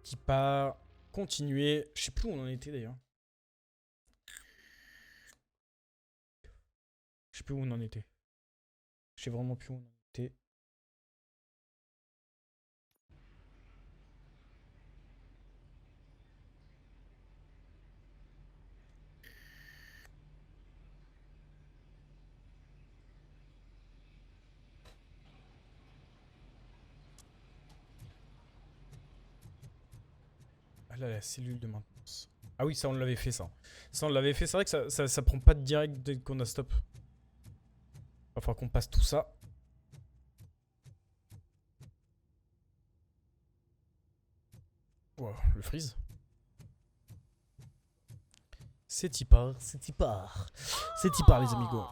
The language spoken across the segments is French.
Petit pas. Continuer. Je sais plus où on en était d'ailleurs. Je sais plus où on en était. Je sais vraiment plus où on en était. Ah là, la cellule de maintenance. Ah oui, ça on l'avait fait ça. Ça on l'avait fait. C'est vrai que ça prend pas de direct dès qu'on a stop. Il va falloir qu'on passe tout ça. Wow, le freeze. C'est y part, c'est y part. C'est y part les amigos.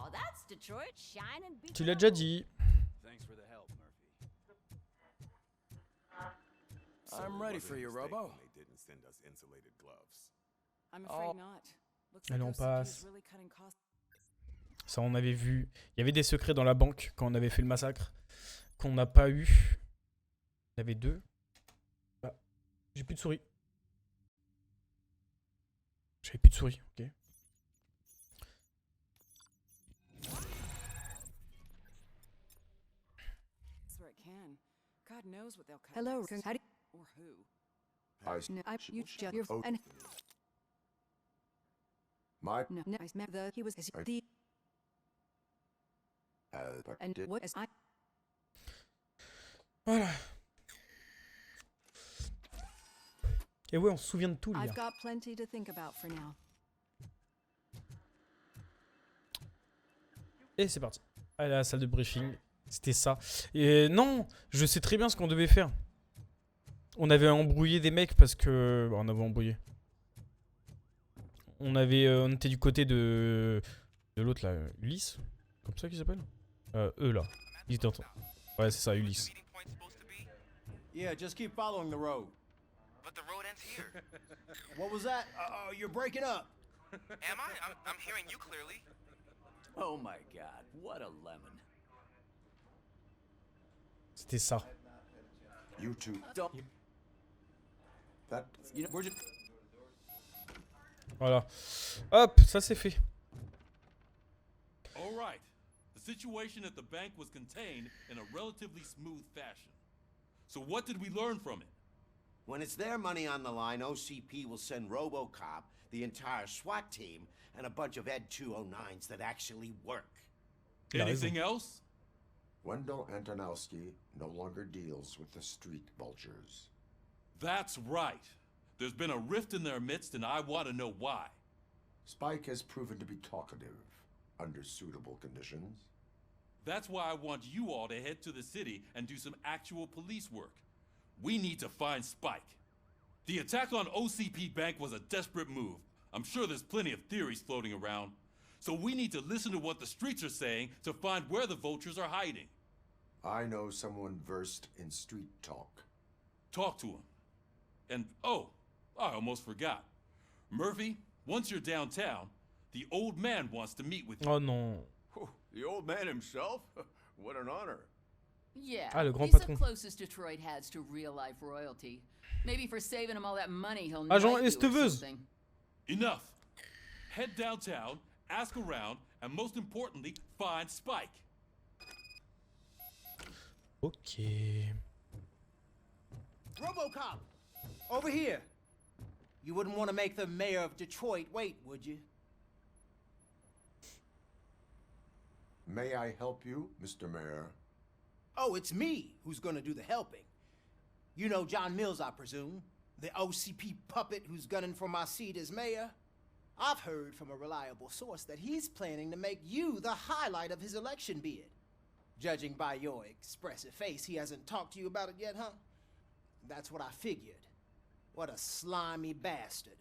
Tu l'as déjà dit. I'm ready for you, Robo. Allez, on passe. Ça, on avait vu. Il y avait des secrets dans la banque quand on avait fait le massacre. Qu'on n'a pas eu. Il y en avait deux. Ah, j'ai plus de souris. J'avais plus de souris, ok. Hello, how do Or who? you your and My no, I met the he was the and what is I Voilà. Et ouais, on se souvient de tout, les I've gars. got plenty to think about for now. Et c'est parti. Allez, la salle de briefing. C'était ça. Et non, je sais très bien ce qu'on devait faire. On avait embrouillé des mecs parce que... Bon, on avait embrouillé. On était du côté de l'autre là, Ulysse. Comme ça qu'il s'appelle eux là. Ils étaient en... Ouais, c'est ça, Ulysse. Yeah, just keep following the road. But the road ends here. What was that? You're breaking up. Am I? I'm hearing you clearly. Oh my God, what a lemon. C'était ça. you two. Don't. That You know, we're just. Voilà. Hop, ça c'est fait. All right. The situation at the bank was contained in a relatively smooth fashion. So what did we learn from it? When it's their money on the line, OCP will send Robocop, the entire SWAT team, and a bunch of Ed 209s that actually work. Anything else? Wendell Antonowski no longer deals with the street vultures. That's right. There's been a rift in their midst, and I want to know why. Spike has proven to be talkative under suitable conditions. That's why I want you all to head to the city and do some actual police work. We need to find Spike. The attack on OCP Bank was a desperate move. I'm sure there's plenty of theories floating around. So we need to listen to what the streets are saying to find where the vultures are hiding. I know someone versed in street talk. Talk to him. And, oh, I almost forgot. Murphy, once you're downtown, the old man wants to meet with you. Oh non. The old man himself? What an honor. Yeah, Ah, le grand he's patron. the closest Detroit has to real-life royalty. Maybe for saving him all that money, he'll Agent knight you or Esteveuse. something. Enough. Head downtown, ask around, and most importantly, find Spike. Ok. Robocop! Over here! You wouldn't want to make the mayor of Detroit wait, would you? May I help you, Mr. Mayor? Oh, it's me who's gonna do the helping. You know John Mills, I presume? The OCP puppet who's gunning for my seat as mayor? I've heard from a reliable source that he's planning to make you the highlight of his election bid. Judging by your expressive face, he hasn't talked to you about it yet, huh? That's what I figured. What a slimy bastard.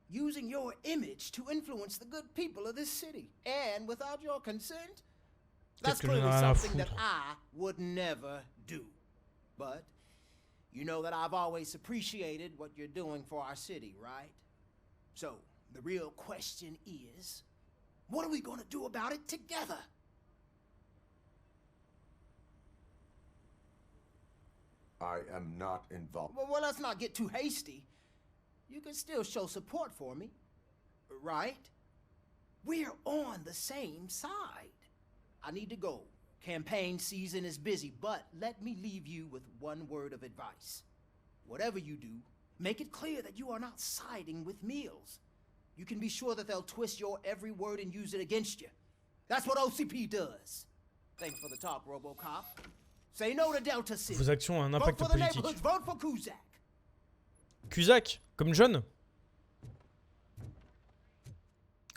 Using your image to influence the good people of this city. And without your consent? That's que j'en ai clearly rien à something that foutre. I would never do. But you know that I've always appreciated what you're doing for our city, right? So, the real question is, what are we gonna do about it together? I am not involved. Well, let's not get too hasty. You can still show support for me, right? We're on the same side. I need to go. Campaign season is busy, but let me leave you with one word of advice. Whatever you do, make it clear that you are not siding with Mills. You can be sure that they'll twist your every word and use it against you. That's what OCP does. Thanks for the talk, Robocop. Say no to Delta City. Vos actions ont un Vote impact for the politique. neighborhoods, vote for Cusack. Cusack, comme John.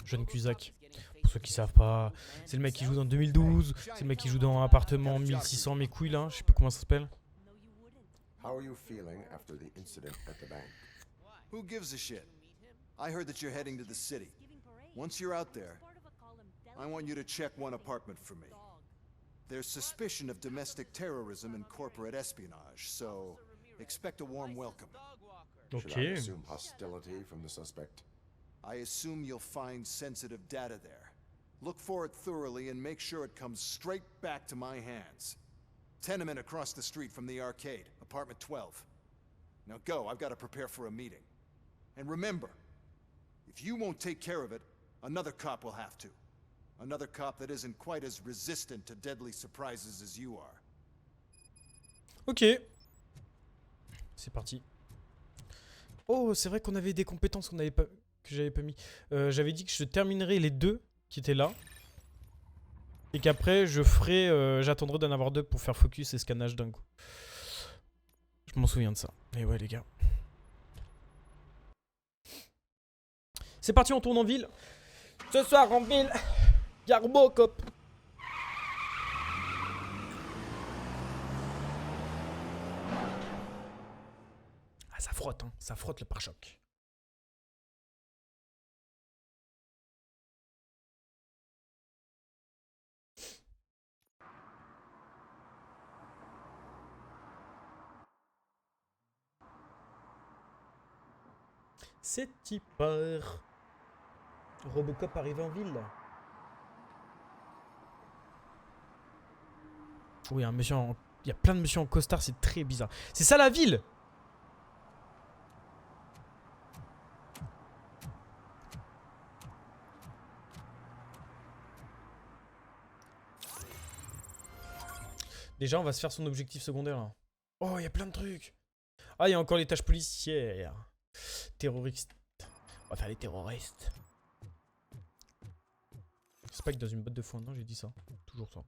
John Cusack. Pour ceux qui savent pas, c'est le mec qui joue dans 2012. C'est le mec qui joue dans Appartement 1600, mes couilles là. Je sais plus comment ça s'appelle. How are you feeling after the incident at the bank? Who gives a shit? I heard that you're heading to the city. Once you're out there, I want you to check one apartment for me. There's suspicion of domestic terrorism and corporate espionage, so expect a warm welcome. Should I assume hostility from the suspect? I assume you'll find sensitive data there. Look for it thoroughly and make sure it comes straight back to my hands. Tenement across the street from the arcade, apartment 12. Now go, I've got to prepare for a meeting. And remember, if you won't take care of it, another cop will have to. Another cop that isn't quite as resistant to deadly surprises as you are. Ok. C'est parti. Oh, c'est vrai qu'on avait des compétences qu'on avait pas, que j'avais pas mis. J'avais dit que je terminerais les deux qui étaient là. Et qu'après, je ferai... j'attendrai d'en avoir deux pour faire focus et scannage d'un coup. Je m'en souviens de ça. Et ouais, les gars. C'est parti, on tourne en ville. Ce soir, en ville, il y a Robocop. Ah, ça frotte, hein. Ça frotte le pare-choc. C'est tipeur. Robocop arrive en ville. Oui, un monsieur en... il y a plein de monsieur en costard, c'est très bizarre. C'est ça la ville! Déjà, on va se faire son objectif secondaire là. Oh, il y a plein de trucs. Ah, il y a encore les tâches policières. Terroristes. On va faire les terroristes. Spike dans une botte de foin. Non, j'ai dit ça. Toujours ça.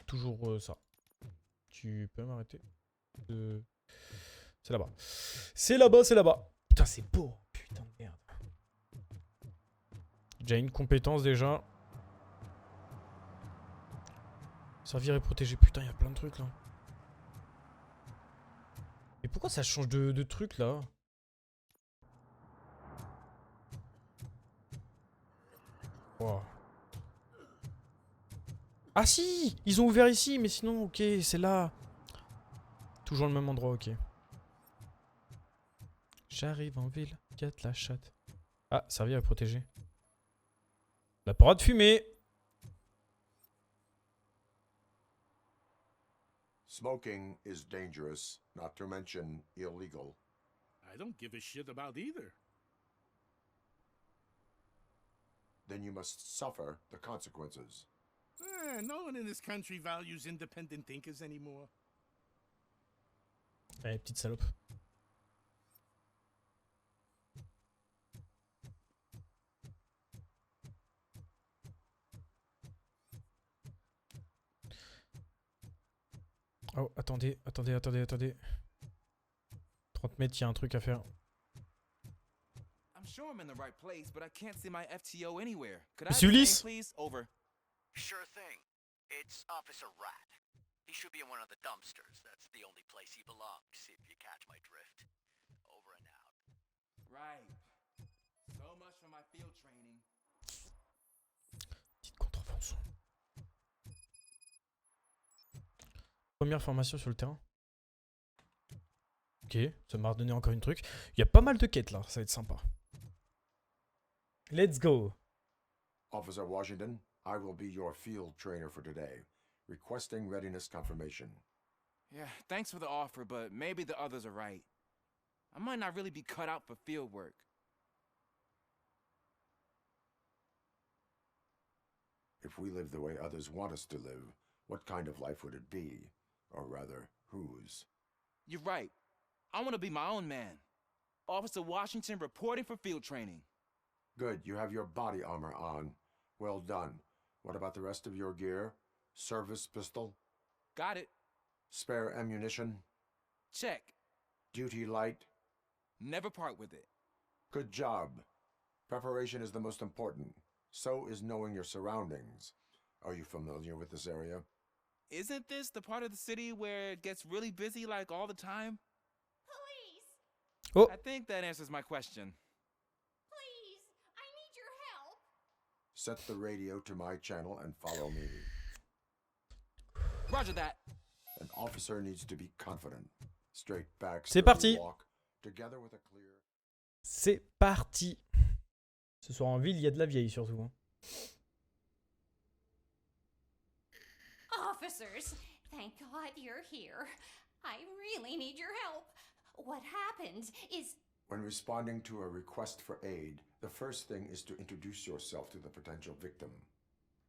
Toujours ça. Tu peux m'arrêter de... C'est là-bas. C'est là-bas, c'est là-bas. Putain, c'est beau. Putain de merde. Déjà une compétence déjà. Servir et protéger. Putain, il y a plein de trucs là. Mais pourquoi ça change de truc là? Wow. Ah si! Ils ont ouvert ici, mais sinon, ok, c'est là. Toujours le même endroit, ok. J'arrive en ville, quête la chatte. Ah, servir à protéger. La parade de fumée! Smoking is dangerous, not to mention illegal. I don't give a shit about either. Then you must suffer the consequences. No one in this country values independent thinkers anymore. Allez, petite salope. Oh, attendez. 30 mètres, il y a un truc à faire. I'm sure I'm in the right place, but I can't see my FTO anywhere. Could I Monsieur have your Ulysse? name, please? Over. Sure thing. It's Officer Rat. He should be in one of the dumpsters. That's the only place he belongs, if you catch my drift. Over and out. Right. So much for my field training. Petite contrevention. Première formation sur le terrain. Ok, ça m'a redonné encore une truc. Il y a pas mal de quêtes là, ça va être sympa. Let's go. Officer Washington, I will be your field trainer for today. Requesting readiness confirmation. Yeah, thanks for the offer, but maybe the others are right. I might not really be cut out for field work. If we live the way others want us to live, what kind of life would it be? Or rather, whose? You're right. I want to be my own man. Officer Washington reporting for field training. Good, you have your body armor on. Well done. What about the rest of your gear? Service pistol? Got it. Spare ammunition? Check. Duty light? Never part with it. Good job. Preparation is the most important. So is knowing your surroundings. Are you familiar with this area? Isn't this the part of the city where it gets really busy like all the time? Police! Oh, I think that answers my question. Please! I need your help! Set the radio to my channel and follow me. Roger that. An officer needs to be confident. Straight back, C'est steady parti. walk, together with a clear... c'est parti. Ce soir en ville, il y a de la vieille surtout. Hein. Officers, thank God you're here. I really need your help. What happened is... When responding to a request for aid, the first thing is to introduce yourself to the potential victim.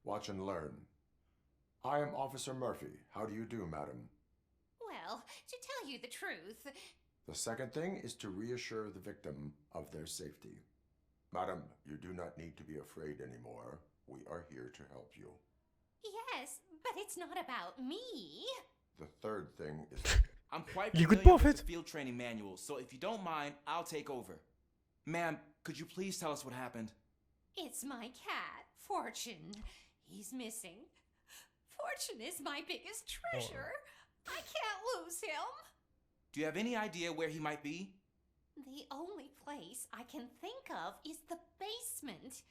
Watch and learn. I am Officer Murphy. How do you do, madam? Well, to tell you the truth... The second thing is to reassure the victim of their safety. Madam, you do not need to be afraid anymore. We are here to help you. Yes, but it's not about me. The third thing is... I'm quite Il écoute familiar pas, en with fait. the field training manual, so if you don't mind, I'll take over. Ma'am, could you please tell us what happened? It's my cat, Fortune. He's missing. Fortune is my biggest treasure. I can't lose him. Do you have any idea where he might be? The only place I can think of is the basement.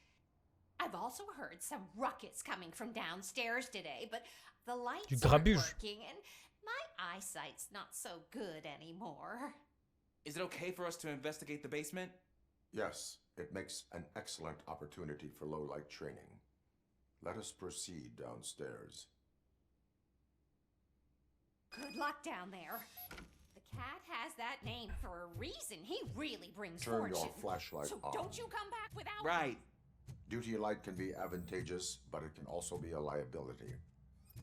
I've also heard some ruckus coming from downstairs today, but the lights aren't grabuge. working and my eyesight's not so good anymore. Is it okay for us to investigate the basement? Yes, it makes an excellent opportunity for low-light training. Let us proceed downstairs. Good luck down there. The cat has that name for a reason. He really brings Turn fortune. your flashlight so on. don't you come back without Right. Duty light can be advantageous, but it can also be a liability.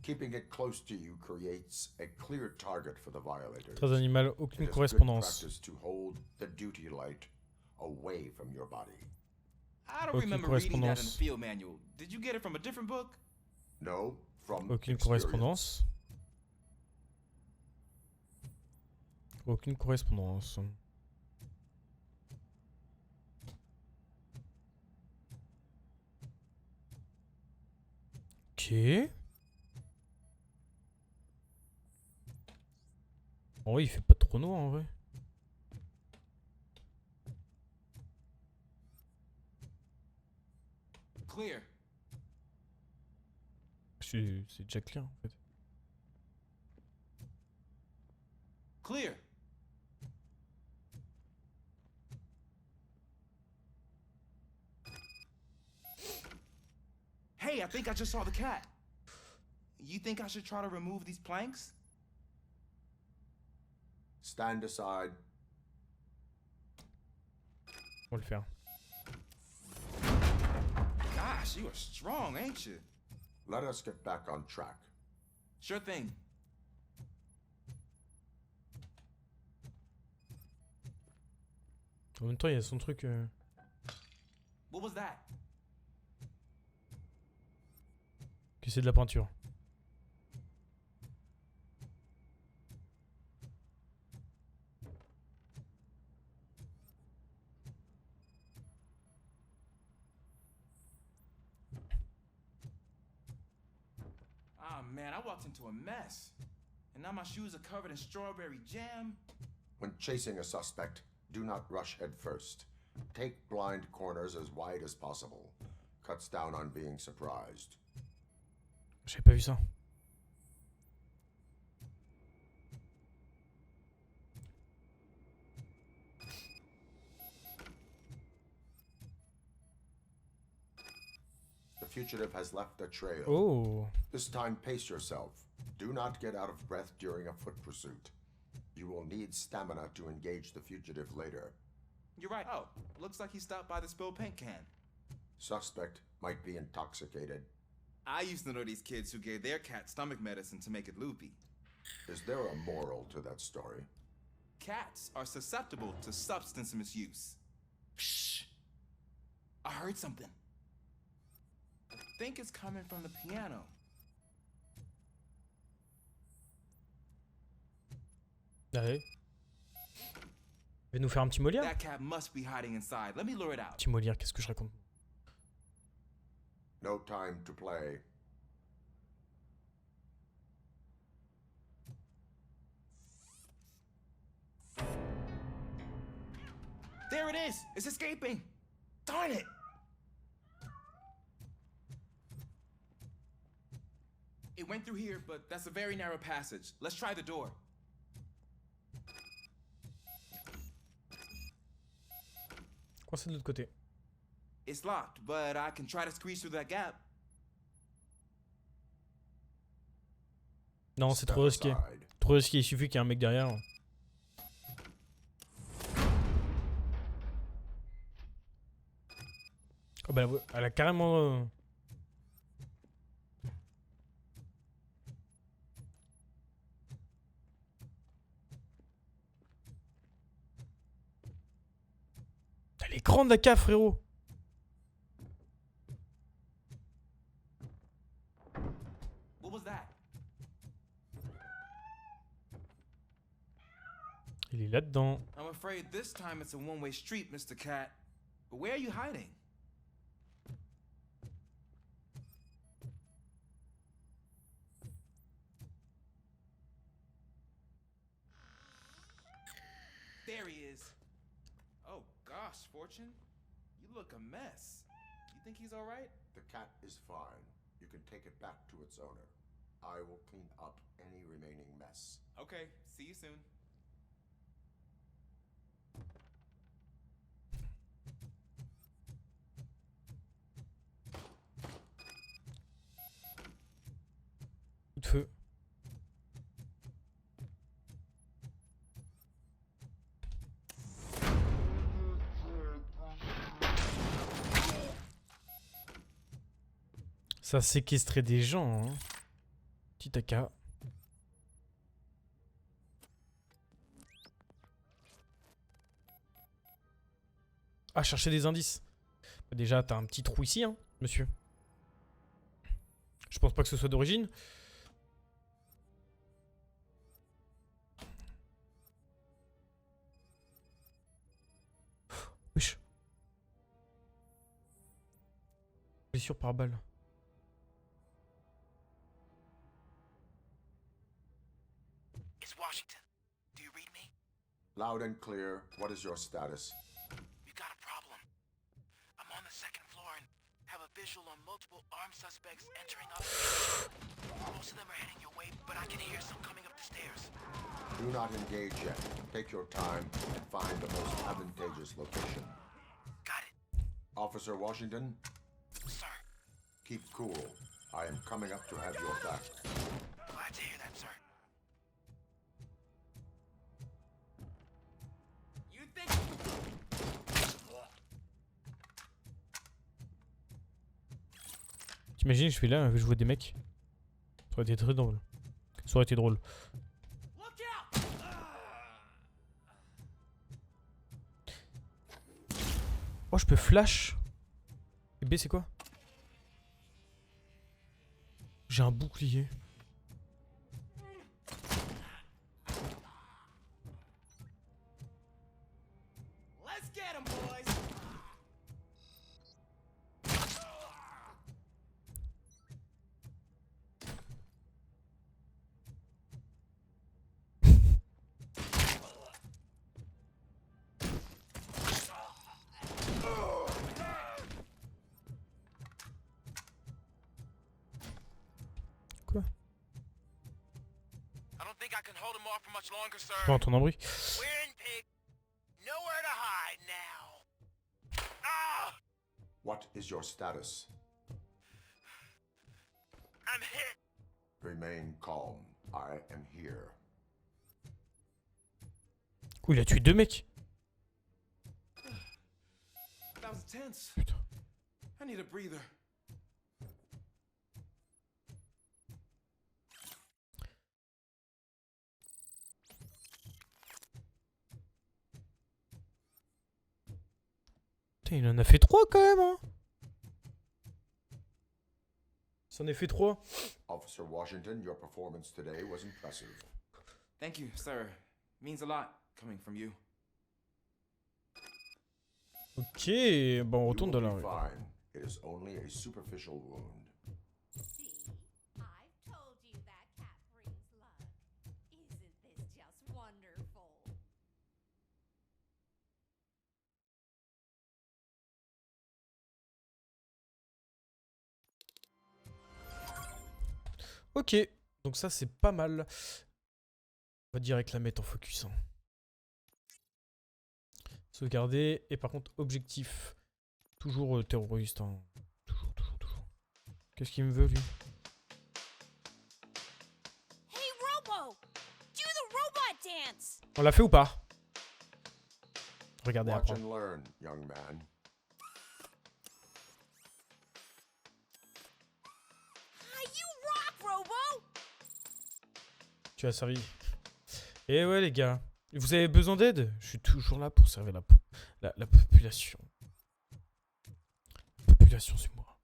Keeping it close to you creates a clear target for the violators. Très animal, It aucune is good correspondance. practice to hold the duty light away from your body. I don't Aucune remember reading that in the correspondance. field manual. Did you get it from a different book? No, from Aucune experience. correspondance. Aucune correspondance. Ok. Oh, il fait pas trop noir en vrai. Clear. C'est déjà clair en fait. Clear. Hey, I think I just saw the cat. You think I should try to remove these planks? Stand aside. On va le faire. Gosh, you are strong, ain't you? Let us get back on track. Sure thing. En même temps, il y a son truc. What was that? Que c'est de la peinture. Ah, man, I walked into a mess. And now my shoes are covered in strawberry jam. When chasing a suspect, do not rush head first. Take blind corners as wide as possible. Cuts down on being surprised. J'ai pas vu ça. The fugitive has left a trail. Oh. This time, pace yourself. Do not get out of breath during a foot pursuit. You will need stamina to engage the fugitive later. You're right. Oh, looks like he stopped by the spilled paint can. Suspect might be intoxicated. I used to know these kids who gave their cat stomach medicine to make it loopy. Is there a moral to that story? Cats are susceptible to substance misuse. Shh! I heard something. I think it's coming from the piano. Ouais. Il va nous faire un petit Molière. That cat must be hiding inside. Let me lure it out. Petit Molière, qu'est-ce que je raconte? No time to play. There it is! It's escaping! Darn it! It went through here, but that's a very narrow passage. Let's try the door. Coincé de l'autre côté. It's locked, but I can try to squeeze through that gap. Non, c'est trop risqué. Trop risqué, il suffit qu'il y ait un mec derrière. Oh bah elle a carrément... Elle est grande la cave, frérot. What was that? Il est là-dedans. I'm afraid this time it's a one-way street, Mr. Cat. But where are you hiding? There he is. Oh gosh, Fortune. You look a mess. You think he's all right? The cat is fine. You can take it back to its owner. I will clean up any remaining mess. Okay, see you soon. Coup de feu. Ça séquestrait des gens, hein. Petit AK. Ah, chercher des indices. Déjà, t'as un petit trou ici, hein, monsieur. Je pense pas que ce soit d'origine. Wesh. Blessure par balle. It's Washington. Do you read me? Loud and clear. What is your status? We got a problem. I'm on the second floor and have a visual on multiple armed suspects entering up. Most of them are heading your way, but I can hear some coming up the stairs. Do not engage yet. Take your time and find the most advantageous location. Got it. Officer Washington, Sir. keep cool. I am coming up to have your back. Glad to hear that, sir. You think... T'imagines, je suis là, je vois des mecs. Ça aurait été très drôle. Ça aurait été drôle. Oh, je peux flash. Et B, c'est quoi? J'ai un bouclier. Let's get him, boys! Quoi? I don't think I can hold him off for much longer, sir. Je entends un bruit. We're in pig. Nowhere to hide now. Ah! What is your status? I'm hit. Remain calm. I am here. Ouh, il a tué 2 mecs. That was tense. Putain. I need a breather. Putain, il en a fait 3 quand même, hein. Ça en a fait 3. Officer Washington, your performance today was impressive. Thank you, sir. Means a lot coming from you. Ok, bon, on retourne dans la rue. Fine. It is only a superficial wound. See, I've told you that cat brings luck. Isn't this just wonderful? Ok, donc ça c'est pas mal. On va direct la mettre en focus. Hein. Sauvegarder. Et par contre, objectif. Toujours terroriste. Hein. Toujours. Qu'est-ce qu'il me veut lui? Hey Robo! Do the robot dance! On l'a fait ou pas? Regardez Watch après. and learn, young man. You rock, Robo! Tu as servi. Et ouais les gars. Vous avez besoin d'aide? Je suis toujours là pour servir la population. Population, c'est moi.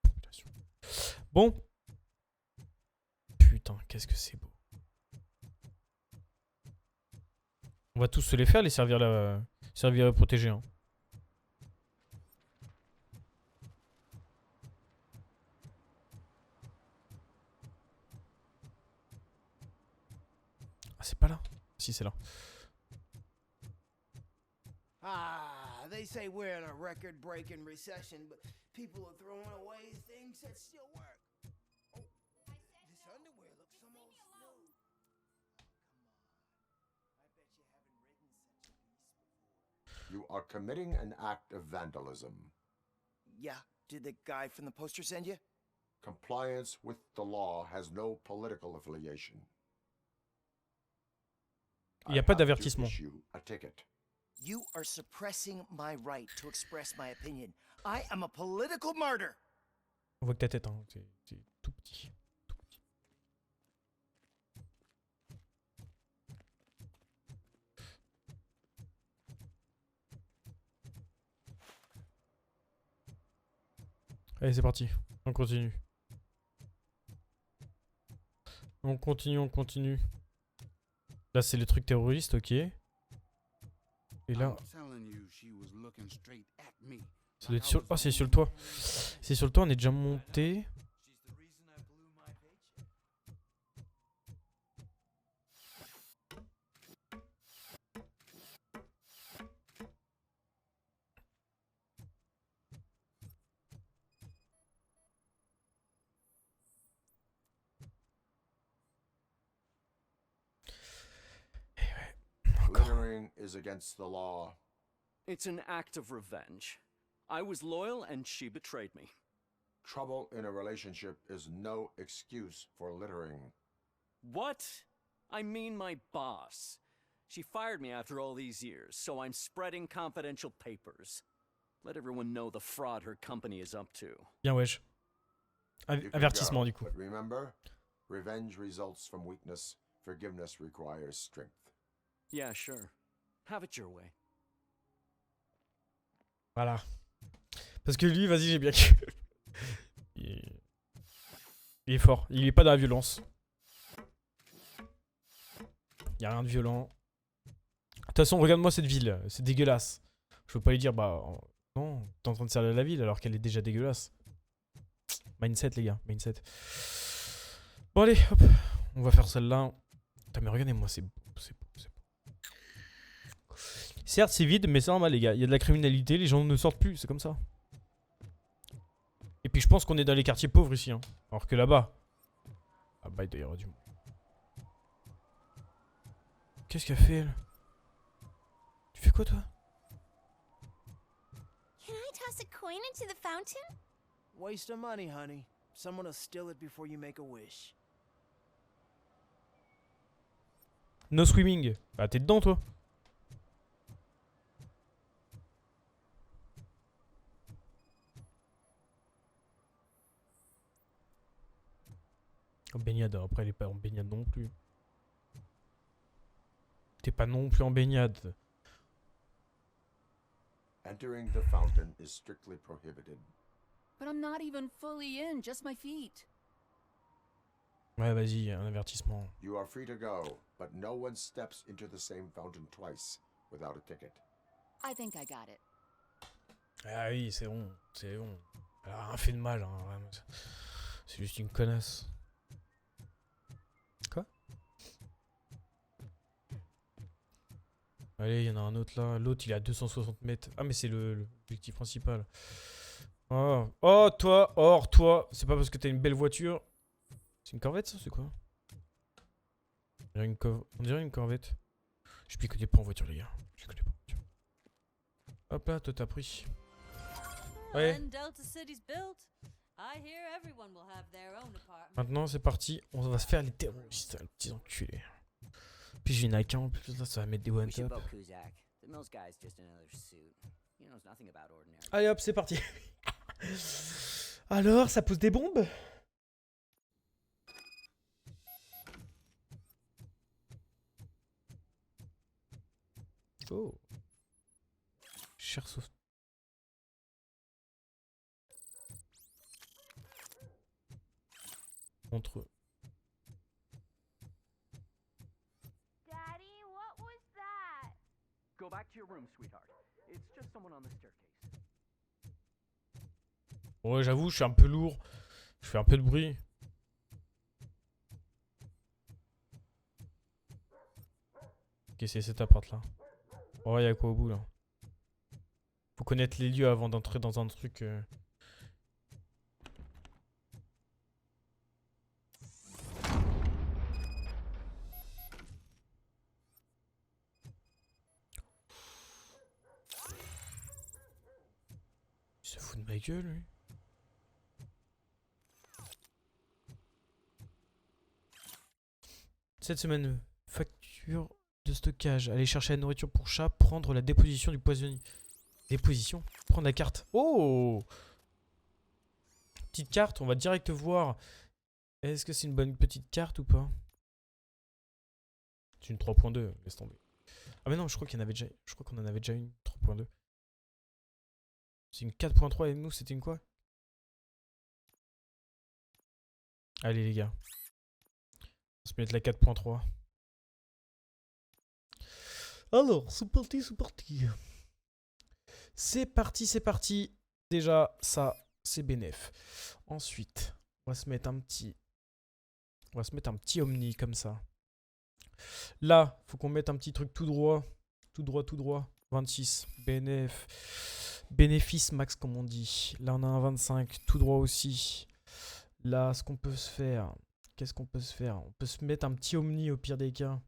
Population. Bon. Putain, qu'est-ce que c'est beau. On va tous se les faire, les servir à protéger. Hein. Ah, c'est pas là. Si, c'est là. Ah, they say we're in a record-breaking recession, but people are throwing away things that still work. Oh, this underwear looks almost new. Come on. I bet you haven't written such a piece before. You are committing an act of vandalism. Yeah, did the guy from the poster send you? Compliance with the law has no political affiliation. Il n'y a pas d'avertissement. You are suppressing my right to express my opinion. I am a political martyr. On voit que ta tête, hein. C'est tout petit. Tout petit. Allez, c'est parti. On continue. On continue. Là, c'est le truc terroriste, ok. Et là... Ça doit être sur... Oh, c'est sur le toit. C'est sur le toit, on est déjà monté. Littering is against the law. It's an act of revenge. I was loyal and she betrayed me. Trouble in a relationship is no excuse for littering. What? I mean my boss. She fired me after all these years, so I'm spreading confidential papers. Let everyone know the fraud her company is up to. Bien, wesh. Avertissement, du coup. But remember, revenge results from weakness. Forgiveness requires strength. Yeah, sure. Have it your way. Voilà. Parce que lui, vas-y, j'ai bien... Il est fort. Il est pas dans la violence. Il y a rien de violent. De toute façon, regarde-moi cette ville. C'est dégueulasse. Je peux pas lui dire, bah... Non, t'es en train de servir la ville alors qu'elle est déjà dégueulasse. Mindset, les gars. Mindset. Bon, allez, hop. On va faire celle-là. Putain, mais regardez-moi, c'est beau. C'est beau, c'est beau. Certes, c'est vide, mais c'est normal, les gars. Il y a de la criminalité, les gens ne sortent plus, c'est comme ça. Et puis, je pense qu'on est dans les quartiers pauvres ici. Hein. Alors que là-bas... Ah bah, il doit y avoir du monde. Qu'est-ce qu'elle fait, elle? Tu fais quoi, toi? Can I toss a coin into the fountain? Waste of money, honey. someone will steal it before you make a wish. No swimming. Bah t'es dedans toi. En baignade, après elle est pas en baignade non plus. T'es pas non plus en baignade. Entering the fountain is strictly prohibited. But I'm not even fully in, just my feet. Ouais, vas-y, un avertissement. You are free to go, but no one steps into the same fountain twice without a ticket. I think I got it. Ah oui, c'est bon, c'est bon. Elle a rien fait de mal, hein, vraiment. C'est juste une connasse. Quoi? Allez, il y en a un autre là. L'autre, il est à 260 mètres. Ah, mais c'est l'objectif principal. Oh, oh, toi, or, toi. C'est pas parce que t'as une belle voiture. C'est une corvette, ça? C'est quoi? On dirait une corvette. Je m'y connais pas en voiture, les gars. Je connais pas en voiture. Hop là, toi, t'as pris. Ouais. Maintenant, c'est parti. On va se faire les terroristes, les petits enculés. Puis j'ai une AK en plus, là, ça va mettre des one-top. Allez hop, c'est parti. Alors, ça pose des bombes? Oh. Cher sauve. Entre eux. Daddy, what was that? Go back to your room, sweetheart. It's just someone on the staircase. Ouais, j'avoue, je suis un peu lourd. Je fais un peu de bruit. Ok, c'est cet appart là. Oh, y'a quoi au bout là? Faut connaître les lieux avant d'entrer dans un truc. Il se fout de ma gueule, lui. Cette semaine, facture de stockage. Aller chercher la nourriture pour chat. Prendre la déposition du poisonnier. Déposition? Prendre la carte. Oh! Petite carte, on va direct voir. Est-ce que c'est une bonne petite carte ou pas? C'est une 3.2, laisse tomber. Ah mais non, je crois qu'il y en avait déjà. Je crois qu'on en avait déjà une 3.2. C'est une 4.3 et nous c'était une quoi? Allez les gars. On va se mettre la 4.3. Alors, c'est parti, c'est parti. C'est parti, c'est parti. Déjà, ça, c'est bénef. Ensuite, on va se mettre un petit... On va se mettre un petit omni comme ça. Là, faut qu'on mette un petit truc tout droit. Tout droit, tout droit. 26. Bénef. Bénéfice max, comme on dit. Là, on a un 25. Tout droit aussi. Là, ce qu'on peut se faire... Qu'est-ce qu'on peut se faire? On peut se mettre un petit omni au pire des cas.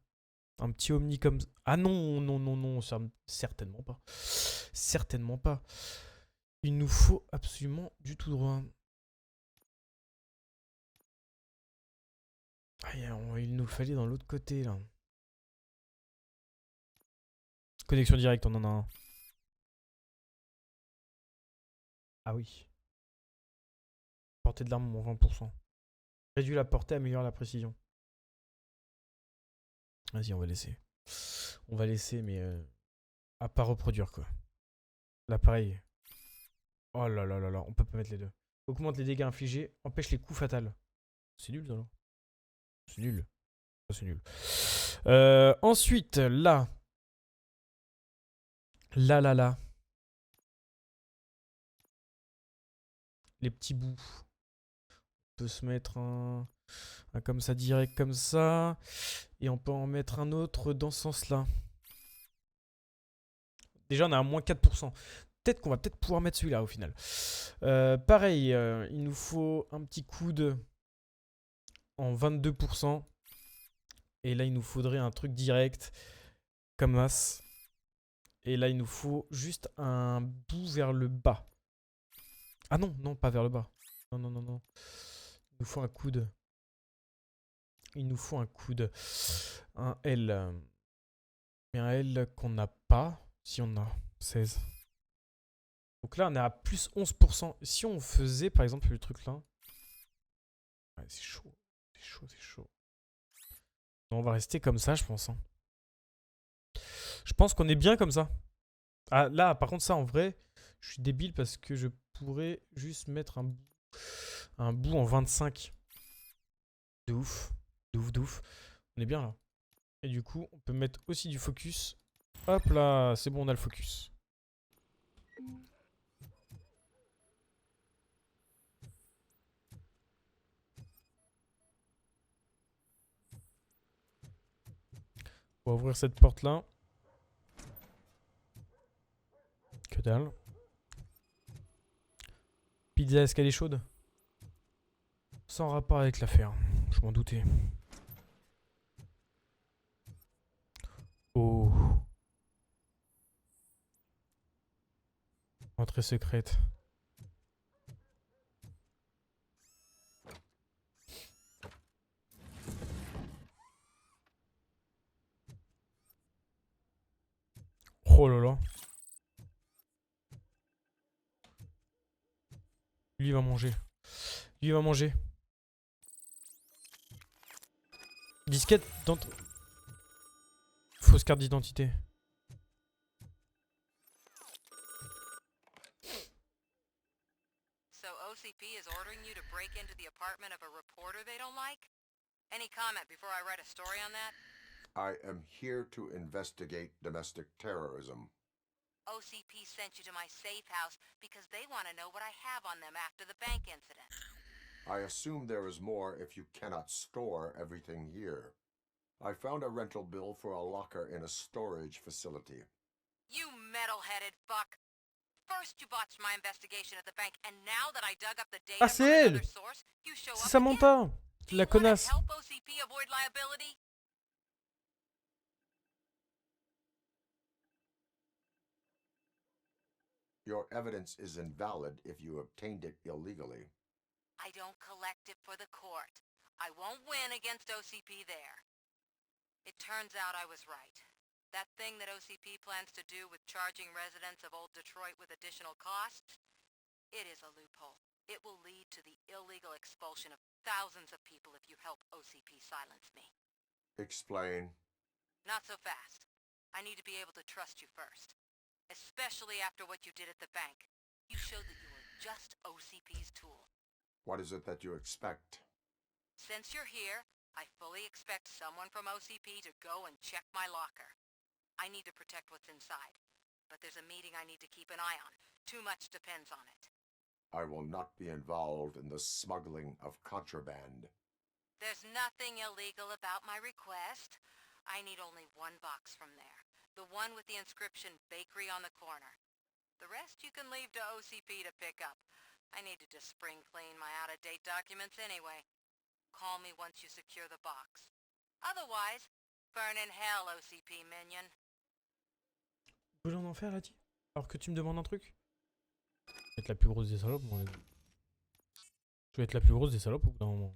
Un petit omni comme... Ah non, non, non, non. Ça, certainement pas. Certainement pas. Il nous faut absolument du tout droit. Ah, il nous fallait dans l'autre côté, là. Connexion directe, on en a un. Ah oui. Portée de l'arme, 20%. Réduit la portée, améliore la précision. Vas-y, on va laisser. On va laisser, mais... à pas reproduire, quoi. Là, pareil. Oh là là là là, on peut pas mettre les deux. Augmente les dégâts infligés, empêche les coups fatals. C'est nul, ça, là. C'est nul. Ça, c'est nul. Ensuite, là. Là. Les petits bouts. On peut se mettre un comme ça, direct comme ça. Et on peut en mettre un autre dans ce sens-là. Déjà, on a un moins 4%. Peut-être qu'on va peut-être pouvoir mettre celui-là au final. Pareil, il nous faut un petit coude en 22%. Et là, il nous faudrait un truc direct comme as. Et là, il nous faut juste un bout vers le bas. Ah non, non, pas vers le bas. Non, non, non, non. nous faut un coude. Il nous faut un coude. Un L. Mais un L qu'on n'a pas. Si on a 16. Donc là, on est à plus 11%. Si on faisait, par exemple, le truc là. Ouais, c'est chaud. C'est chaud, c'est chaud. Non, on va rester comme ça, je pense. Hein. Je pense qu'on est bien comme ça. Ah, là, par contre, ça, en vrai, je suis débile parce que je pourrais juste mettre un bout en 25. De ouf. De ouf, de ouf. On est bien là. Et du coup, on peut mettre aussi du focus. Hop là, c'est bon, on a le focus. On va ouvrir cette porte là. Que dalle. Pizza, est-ce qu'elle est chaude? Sans rapport avec l'affaire. Je m'en doutais. Oh. Entrée secrète. Oh là là. Lui il va manger. Lui il va manger. Disquette d'entrée. Fausse carte d'identité. So OCP is ordering you to break into the apartment of a reporter they don't like? Any comment before I write a story on that? I am here to investigate domestic terrorism. OCP sent you to my safe house because they want to know what I have on them after the bank incident. I assume there is more if you cannot store everything here. I found a rental bill for a locker in a storage facility. You metal-headed fuck. First you botched my investigation at the bank, and now that I dug up the data Ah, from c'est another elle! source, you show C'est up Samantha! again. Do La you want to connasse! help OCP avoid liability? Your evidence is invalid if you obtained it illegally. I don't collect it for the court. I won't win against OCP there. It turns out I was right. That thing that OCP plans to do with charging residents of Old Detroit with additional costs? It is a loophole. It will lead to the illegal expulsion of thousands of people if you help OCP silence me. Explain. Not so fast. I need to be able to trust you first. Especially after what you did at the bank. You showed that you were just OCP's tool. What is it that you expect? Since you're here, I fully expect someone from OCP to go and check my locker. I need to protect what's inside, but there's a meeting I need to keep an eye on. Too much depends on it. I will not be involved in the smuggling of contraband. There's nothing illegal about my request. I need only one box from there. The one with the inscription Bakery on the corner. The rest you can leave to OCP to pick up. I needed to spring clean my out-of-date documents anyway. Call me once you secure the box. Otherwise, burn in hell, OCP minion. Vous voulez en enfer, là, dit? Alors que tu me demandes un truc? Je vais être la plus grosse des salopes, moi. Je vais être la plus grosse des salopes au bout d'un moment.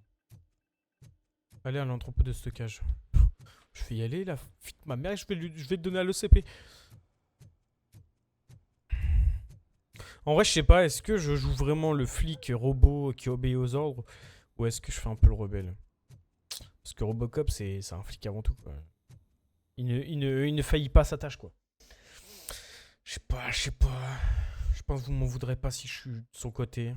Allez à l'entrepôt de stockage. Je vais y aller, là. Ma mère, je vais te donner à l'ECP. En vrai, je sais pas, est-ce que je joue vraiment le flic robot qui obéit aux ordres ou est-ce que je fais un peu le rebelle? Parce que Robocop, c'est un flic avant tout, quoi. Il ne faillit pas à sa tâche, quoi. Je sais pas. Je pense que vous m'en voudrez pas si je suis de son côté.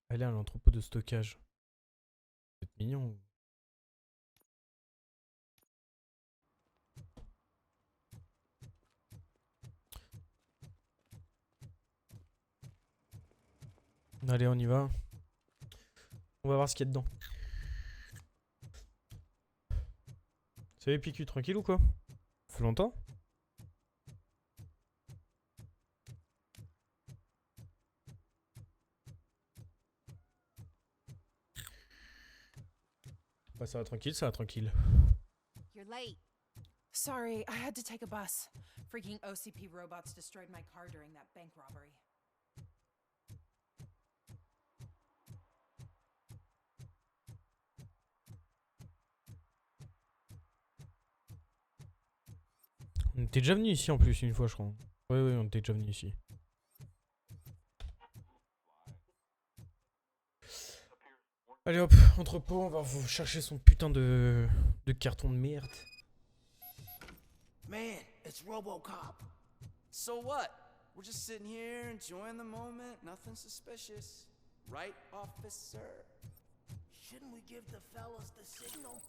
Allez à l'entrepôt de stockage. C'est mignon. Allez, on y va. On va voir ce qu'il y a dedans. Salut PQ, tranquille ou quoi? Ça fait longtemps? Bah ça va tranquille, ça va tranquille. You're late. Sorry, I had to take a bus. Freaking OCP robots destroyed my car during that bank robbery. On était déjà venu ici en plus une fois, je crois. Oui, on était déjà venu ici. Allez hop, entrepôt, on va chercher son putain de carton de merde. Man, it's Robocop. So what? We're just sitting here enjoying the moment, nothing suspicious. Right, officer? Shouldn't we give the fellas the signal?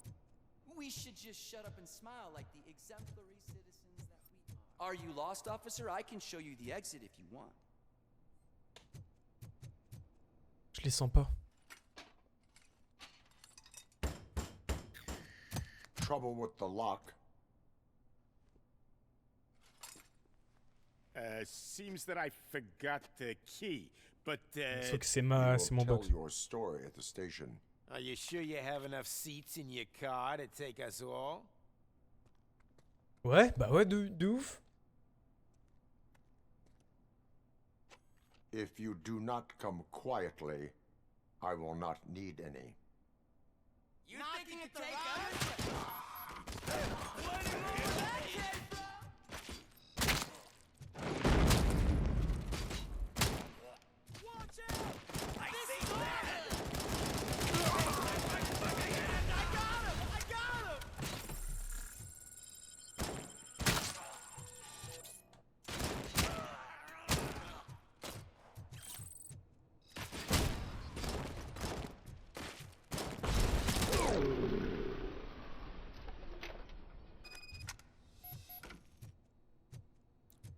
We should just shut up and smile like the exemplary citizens that we are. Are you lost, officer? I can show you the exit if you want. Je les sens pas. Trouble with the lock. Seems that I forgot the key, but Sauf que c'est mon box. Tell your story at the station. Are you sure you have enough seats in your car to take us all? Ouais, bah ouais, de ouf. If you do not come quietly, I will not need any. You think you can take us? What do you mean?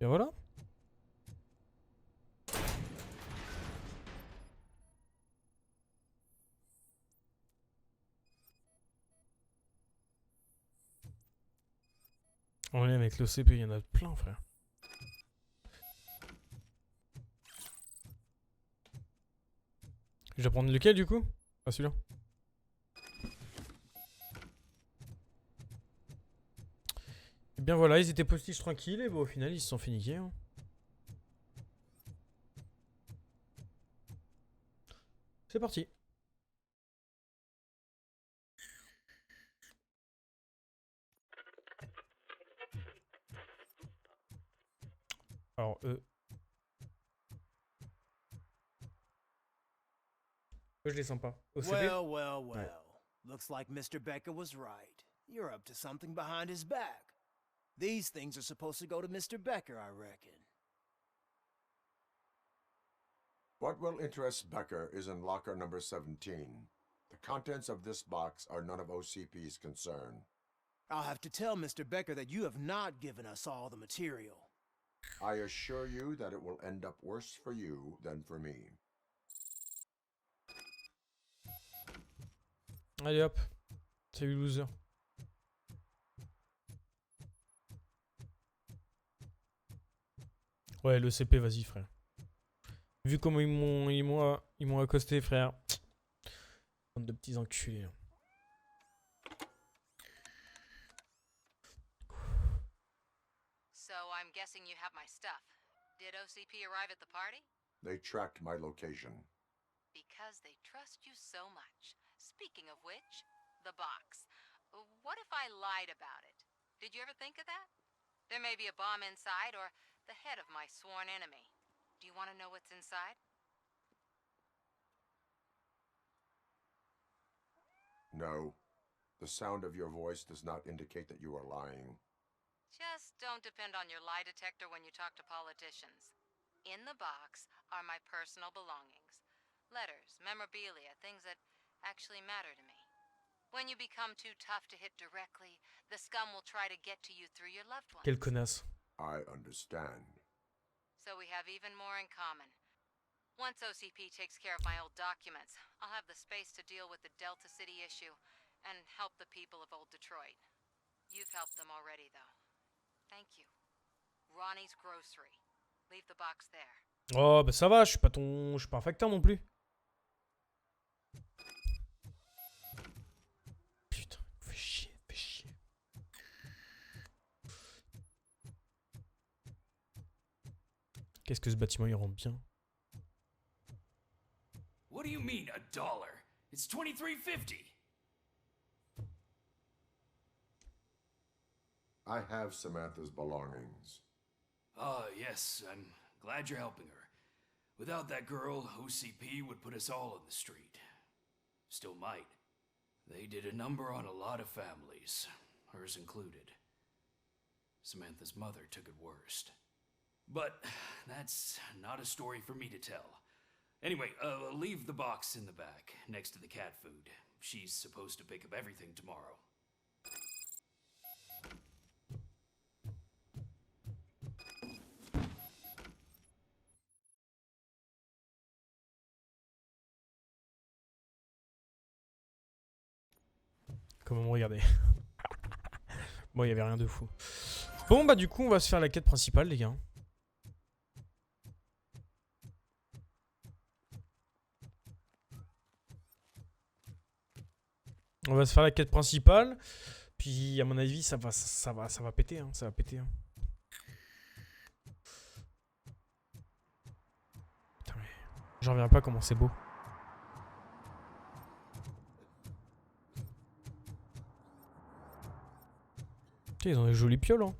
Et voilà. Ouais, avec l'OCP, il y en a plein, frère. Je vais prendre lequel du coup? Ah, celui-là. Et bien voilà, ils étaient postiches tranquilles et bon, au final, ils se sont fait niquer. Hein. C'est parti. Alors, je les sens pas. OCP? Well. Looks like Mr. Becker was right. You're up to something behind his back. These things are supposed to go to Mr. Becker, I reckon. What will interest Becker is in locker number 17. The contents of this box are none of OCP's concern. I'll have to tell Mr. Becker that you have not given us all the material. I assure you that it will end up worse for you than for me. Allez hop. Salut loser. Ouais, le CP, vas-y frère. Vu comment ils m'ont accosté, frère. Bande de petits enculés. So I'm guessing you have my stuff. Did OCP arrive at the party? They tracked my location. Because they trust you so much. Speaking of which, the box. What if I lied about it? Did you ever think of that? There may be a bomb inside or the head of my sworn enemy. Do you want to know what's inside? No. The sound of your voice does not indicate that you are lying. Just don't depend on your lie detector when you talk to politicians. In the box are my personal belongings. Letters, memorabilia, things that actually matter to me. When you become too tough to hit directly, the scum will try to get to you through your loved ones. Quelle connasse. I understand. So we have even more in common. Once OCP takes care of my old documents, I'll have the space to deal with the Delta City issue and help the people of Old Detroit. You've helped them already, though. Thank you. Ronnie's Grocery. Leave the box there. Oh, bah ça va, je suis pas un facteur non plus. Putain, fais chier. Qu'est-ce que ce bâtiment il rend bien. What do you mean $1? It's 23.50. I have Samantha's belongings. Yes, I'm glad you're helping her. Without that girl, OCP would put us all in the street. Still might. They did a number on a lot of families, hers included. Samantha's mother took it worst. But that's not a story for me to tell. Anyway, leave the box in the back, next to the cat food. She's supposed to pick up everything tomorrow. Comment me regarder. Bon, il y avait rien de fou. Bon, bah du coup, on va se faire la quête principale, les gars. On va se faire la quête principale. Puis, à mon avis, ça va péter, hein. Ça va péter, hein. Putain, mais... J'en reviens pas comment c'est beau. Putain, ils ont des jolies pioles, hein.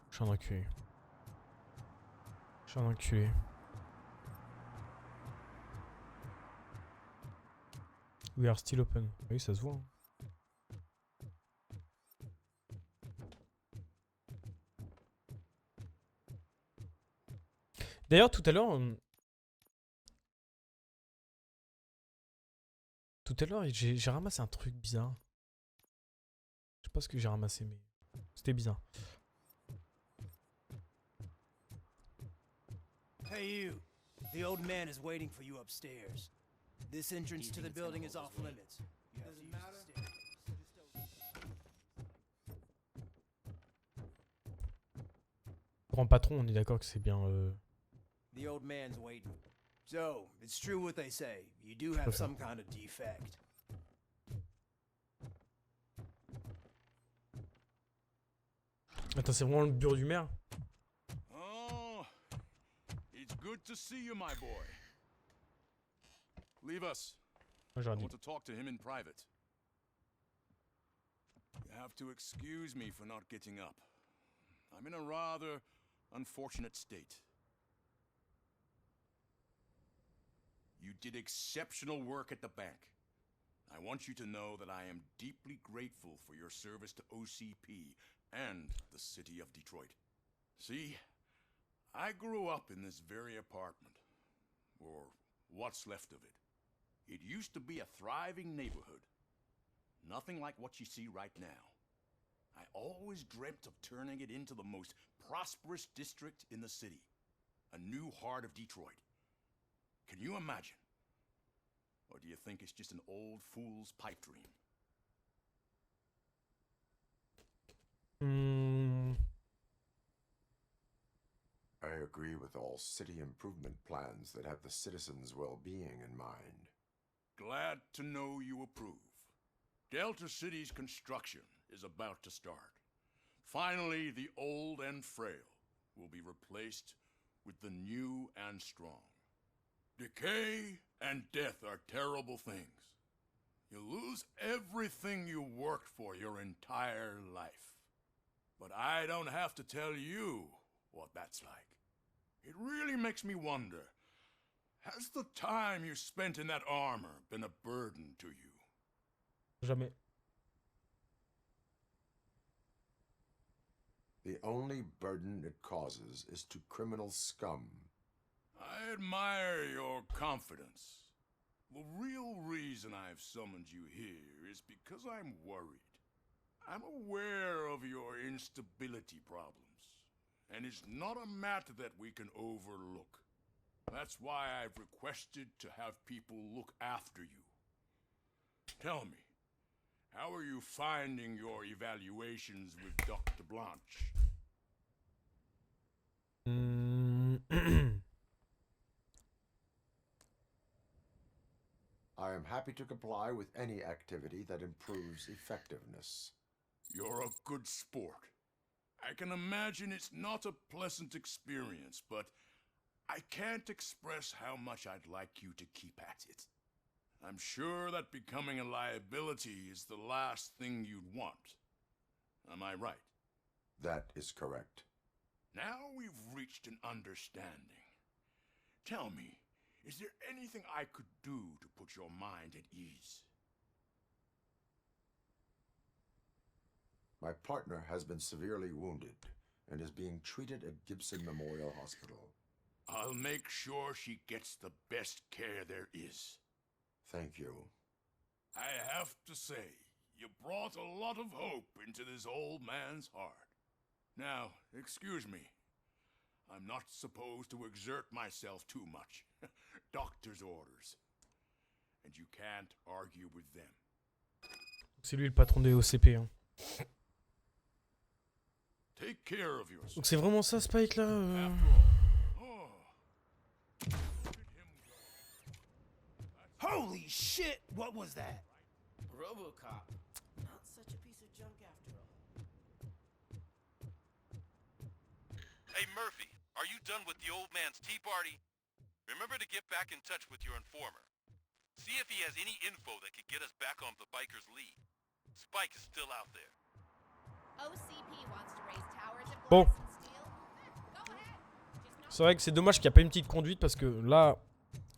Je suis un enculé. Je suis un enculé. We are still open. Oui, ça se voit. Hein. D'ailleurs, tout à l'heure... j'ai ramassé un truc bizarre. Je sais pas ce que j'ai ramassé, mais... C'était bizarre. Hey you. The old man is waiting for you upstairs. This entrance to the building is off limits. Doesn't matter. Grand patron, on est d'accord que c'est bien... The old man's waiting. So, it's true what they say. You do have some kind of defect. Attends, c'est vraiment le bureau du maire? Oh, it's good to see you, my boy. Leave us. I want to talk to him in private. You have to excuse me for not getting up. I'm in a rather unfortunate state. You did exceptional work at the bank. I want you to know that I am deeply grateful for your service to OCP and the city of Detroit. See, I grew up in this very apartment, or what's left of it. It used to be a thriving neighborhood. Nothing like what you see right now. I always dreamt of turning it into the most prosperous district in the city. A new heart of Detroit. Can you imagine? Or do you think it's just an old fool's pipe dream? I agree with all city improvement plans that have the citizens' well-being in mind. Glad to know you approve. Delta City's construction is about to start. Finally, the old and frail will be replaced with the new and strong. Decay and death are terrible things. You lose everything you worked for your entire life. But I don't have to tell you what that's like. It really makes me wonder, has the time you spent in that armor been a burden to you? Jamais. The only burden it causes is to criminal scum. I admire your confidence. The real reason I've summoned you here is because I'm worried. I'm aware of your instability problems, and it's not a matter that we can overlook. That's why I've requested to have people look after you. Tell me, how are you finding your evaluations with Dr. Blanche? I am happy to comply with any activity that improves effectiveness. You're a good sport. I can imagine it's not a pleasant experience, but I can't express how much I'd like you to keep at it. I'm sure that becoming a liability is the last thing you'd want. Am I right? That is correct. Now we've reached an understanding. Tell me, is there anything I could do to put your mind at ease? My partner has been severely wounded and is being treated at Gibson Memorial Hospital. I'll make sure she gets the best care there is. Thank you. I have to say, you brought a lot of hope into this old man's heart. Now, excuse me. I'm not supposed to exert myself too much. Doctor's orders. And you can't argue with them. C'est lui le patron des OCP. Hein. Take care of yourself. Donc c'est vraiment ça, Spike, là Holy shit! What was that? Robocop. Not such a piece of junk after all. Hey, Murphy, are you done with the old man's tea party? Remember to get back in touch with your informer. See if he has any info that could get us back on the biker's lead. Spike is still out there. OCP wants to raise towers of Bon. glass and steel. Go ahead. C'est vrai que c'est dommage qu'il n'y a pas une petite conduite parce que là,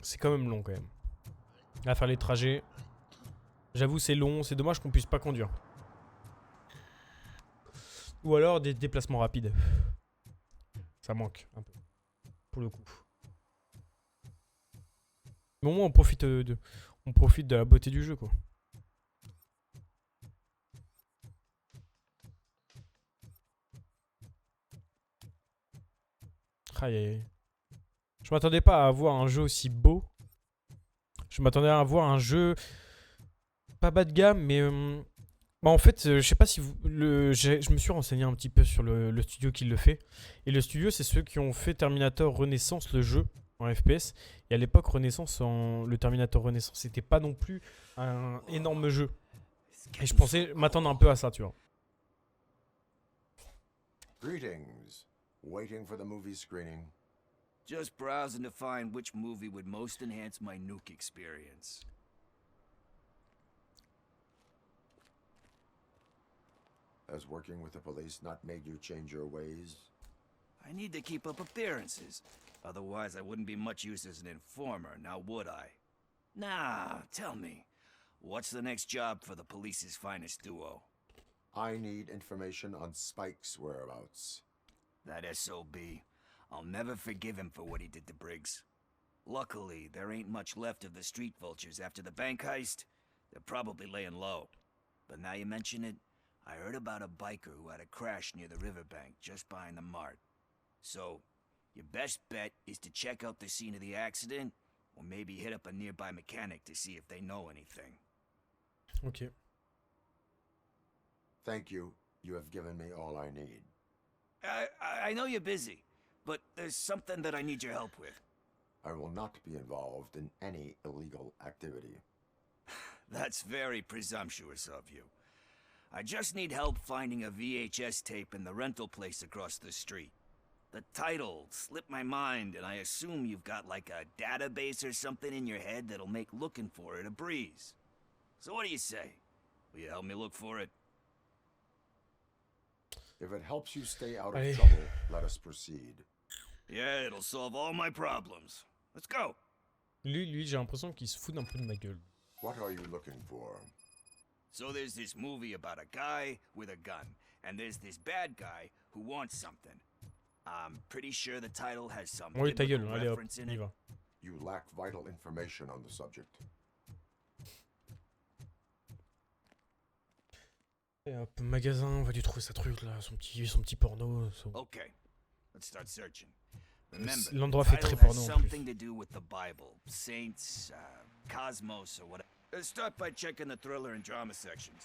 c'est quand même long quand même. À faire les trajets. J'avoue, c'est long. C'est dommage qu'on puisse pas conduire. Ou alors des déplacements rapides. Ça manque un peu. Pour le coup. Mais au moins, on profite de la beauté du jeu, quoi. Aïe, aïe, aïe. Je m'attendais pas à avoir un jeu aussi beau. Je m'attendais à avoir un jeu pas bas de gamme, mais bah en fait, je sais pas si vous je me suis renseigné un petit peu sur le studio qui le fait. Et le studio, c'est ceux qui ont fait Terminator Renaissance, le jeu en FPS. Et à l'époque, le Terminator Renaissance, c'était pas non plus un énorme jeu. Et je pensais m'attendre un peu à ça, tu vois. Greetings. Waiting for the movie screening. Just browsing to find which movie would most enhance my nuke experience. Has working with the police not made you change your ways? I need to keep up appearances. Otherwise, I wouldn't be much use as an informer, now would I? Nah, tell me. What's the next job for the police's finest duo? I need information on Spike's whereabouts. That SOB. I'll never forgive him for what he did to Briggs. Luckily, there ain't much left of the street vultures after the bank heist. They're probably laying low. But now you mention it, I heard about a biker who had a crash near the riverbank just behind the mart. So, your best bet is to check out the scene of the accident, or maybe hit up a nearby mechanic to see if they know anything. Ok. Thank you. You have given me all I need. I know you're busy, but there's something that I need your help with. I will not be involved in any illegal activity. That's very presumptuous of you. I just need help finding a VHS tape in the rental place across the street. The title slipped my mind, and I assume you've got like a database or something in your head that'll make looking for it a breeze. So what do you say? Will you help me look for it? If it helps you stay out of Allez. trouble, let us proceed. Yeah, it'll solve all my problems. Let's go. Lui, j'ai l'impression qu'il se fout d'un peu de ma gueule. What are you looking for? So there's this movie about a guy with a gun, and there's this bad guy who wants something. I'm pretty sure the title has some Oui, ta gueule, biblical allez hop, reference on in y it. va. You lack vital information on the subject. Et hop, magasin, on va lui trouver sa truc là, son petit porno. Okay, let's start searching. Remember, L'endroit the fait title très has porno en something plus. to do with the Bible, saints, cosmos, or whatever. Let's start by checking the thriller and drama sections.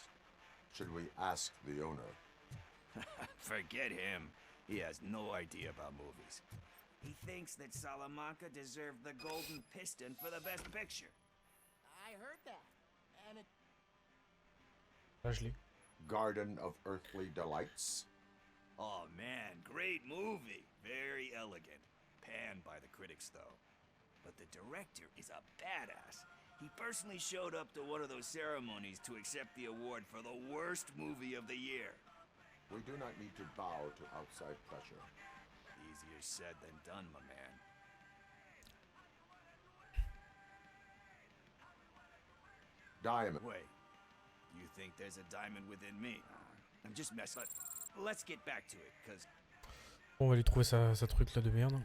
Should we ask the owner? Forget him. He has no idea about movies. He thinks that Salamanca deserved the Golden Piston for the Best Picture. I heard that. And it Là, je l'ai. Garden of Earthly Delights? Oh man, great movie. Very elegant. Panned by the critics though. But the director is a badass. He personally showed up to one of those ceremonies to accept the award for the worst movie of the year. We do not need to bow to outside pressure. Easier said than done, my man. Diamond. Wait, you think there's a diamond within me? I'm just messing. Let's get back to it, cause. Bon, on va lui trouver sa truc là de merde.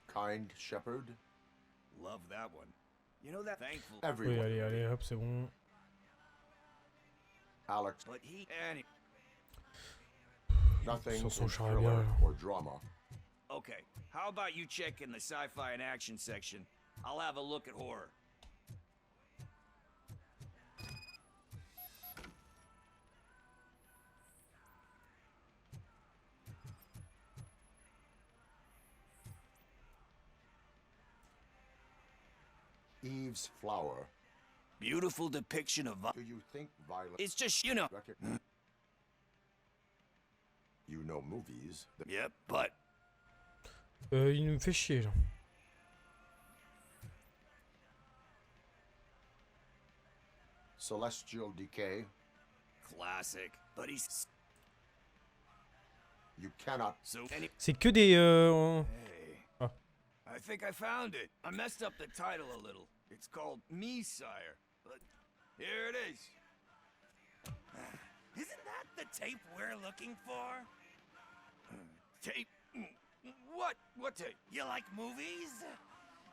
Kind shepherd. Love that one. You know that thankful. Oui, allez, allez, hop, c'est bon. Alex. But he and Nothing Sur son in char à thriller bien. or drama. Okay, how about you check in the sci-fi and action section? I'll have a look at horror. Eve's flower. Beautiful depiction of. Do you think violence? It's just, you know. You know movies. Yep, but. Il me fait chier là. Celestial decay. Classic, but he's. You cannot. So. C'est que des. Hey. Ah. I think I found it. I messed up the title a little. It's called Me, Sire. But here it is. Isn't that the tape we're looking for? Tape? What? What tape? You like movies?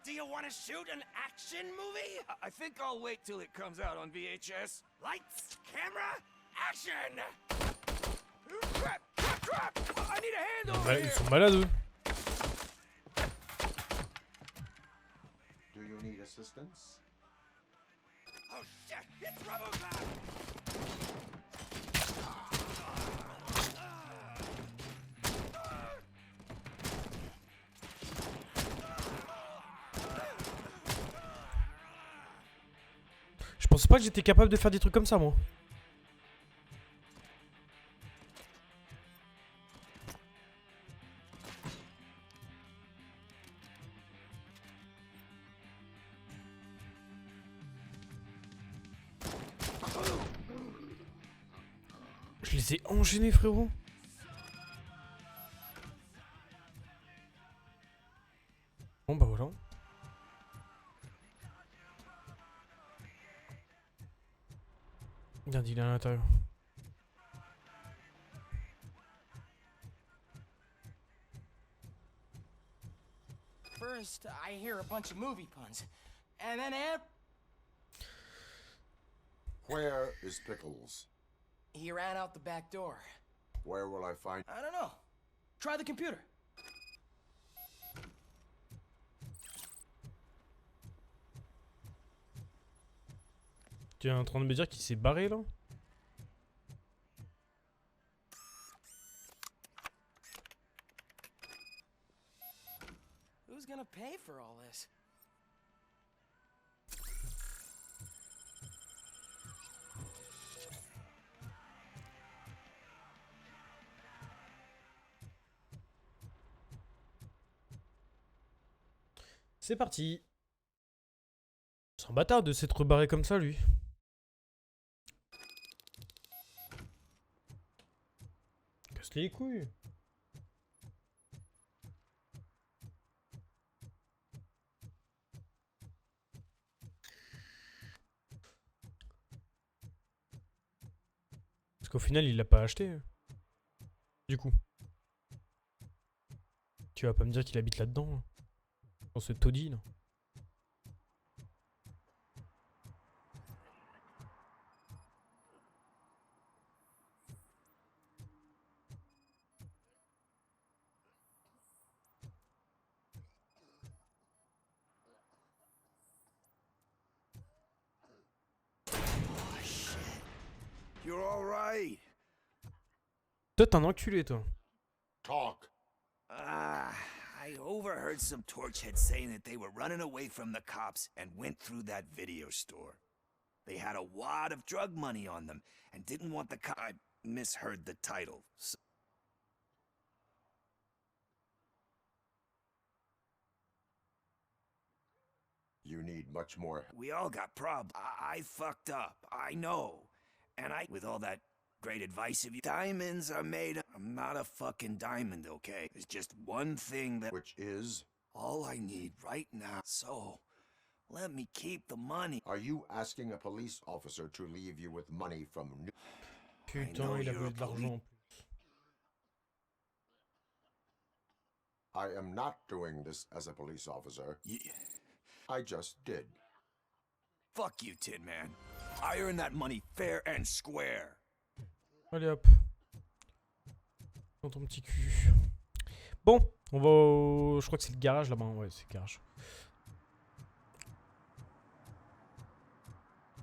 Do you want to shoot an action movie? I think I'll wait till it comes out on VHS. Lights, camera, action! Crap! Crap! Crap! I need a hand over Ils here! sont malades eux. Do you need assistance? Oh shit! It's Robocop! Je pensais pas que j'étais capable de faire des trucs comme ça moi. Je les ai enchaînés frérot. Bon bah voilà. Regarde, il est à l'intérieur. First, I hear a bunch of movie puns, and then Where is Pickles? he ran out the back door. Where will I find? I don't know. Try the computer. Tu es en train de me dire qu'il s'est barré là? Who's gonna pay for all this? C'est parti. C'est un bâtard de s'être barré comme ça lui. Casse les couilles. Parce qu'au final il l'a pas acheté. Du coup. Tu vas pas me dire qu'il habite là-dedans. Là. Dans ce taudis là. You're all right. Toi t'es un enculé toi. Talk. I overheard some torchheads saying that they were running away from the cops and went through that video store. They had a wad of drug money on them and didn't want the misheard the title. So You need much more. we all got problems. I fucked up. I know. And with all that great advice of you, diamonds are made. I'm not a fucking diamond, okay? There's just one thing that. Which is? All I need right now. So, let me keep the money. Are you asking a police officer to leave you with money from New... Putain, il a voulu de l'argent en plus. I am not doing this as a police officer. I just did. Fuck you, Tin Man. I earn that money fair and square. Allez hop. Dans ton petit cul. Bon, on va au... Je crois que c'est le garage là-bas. Ouais, c'est le garage.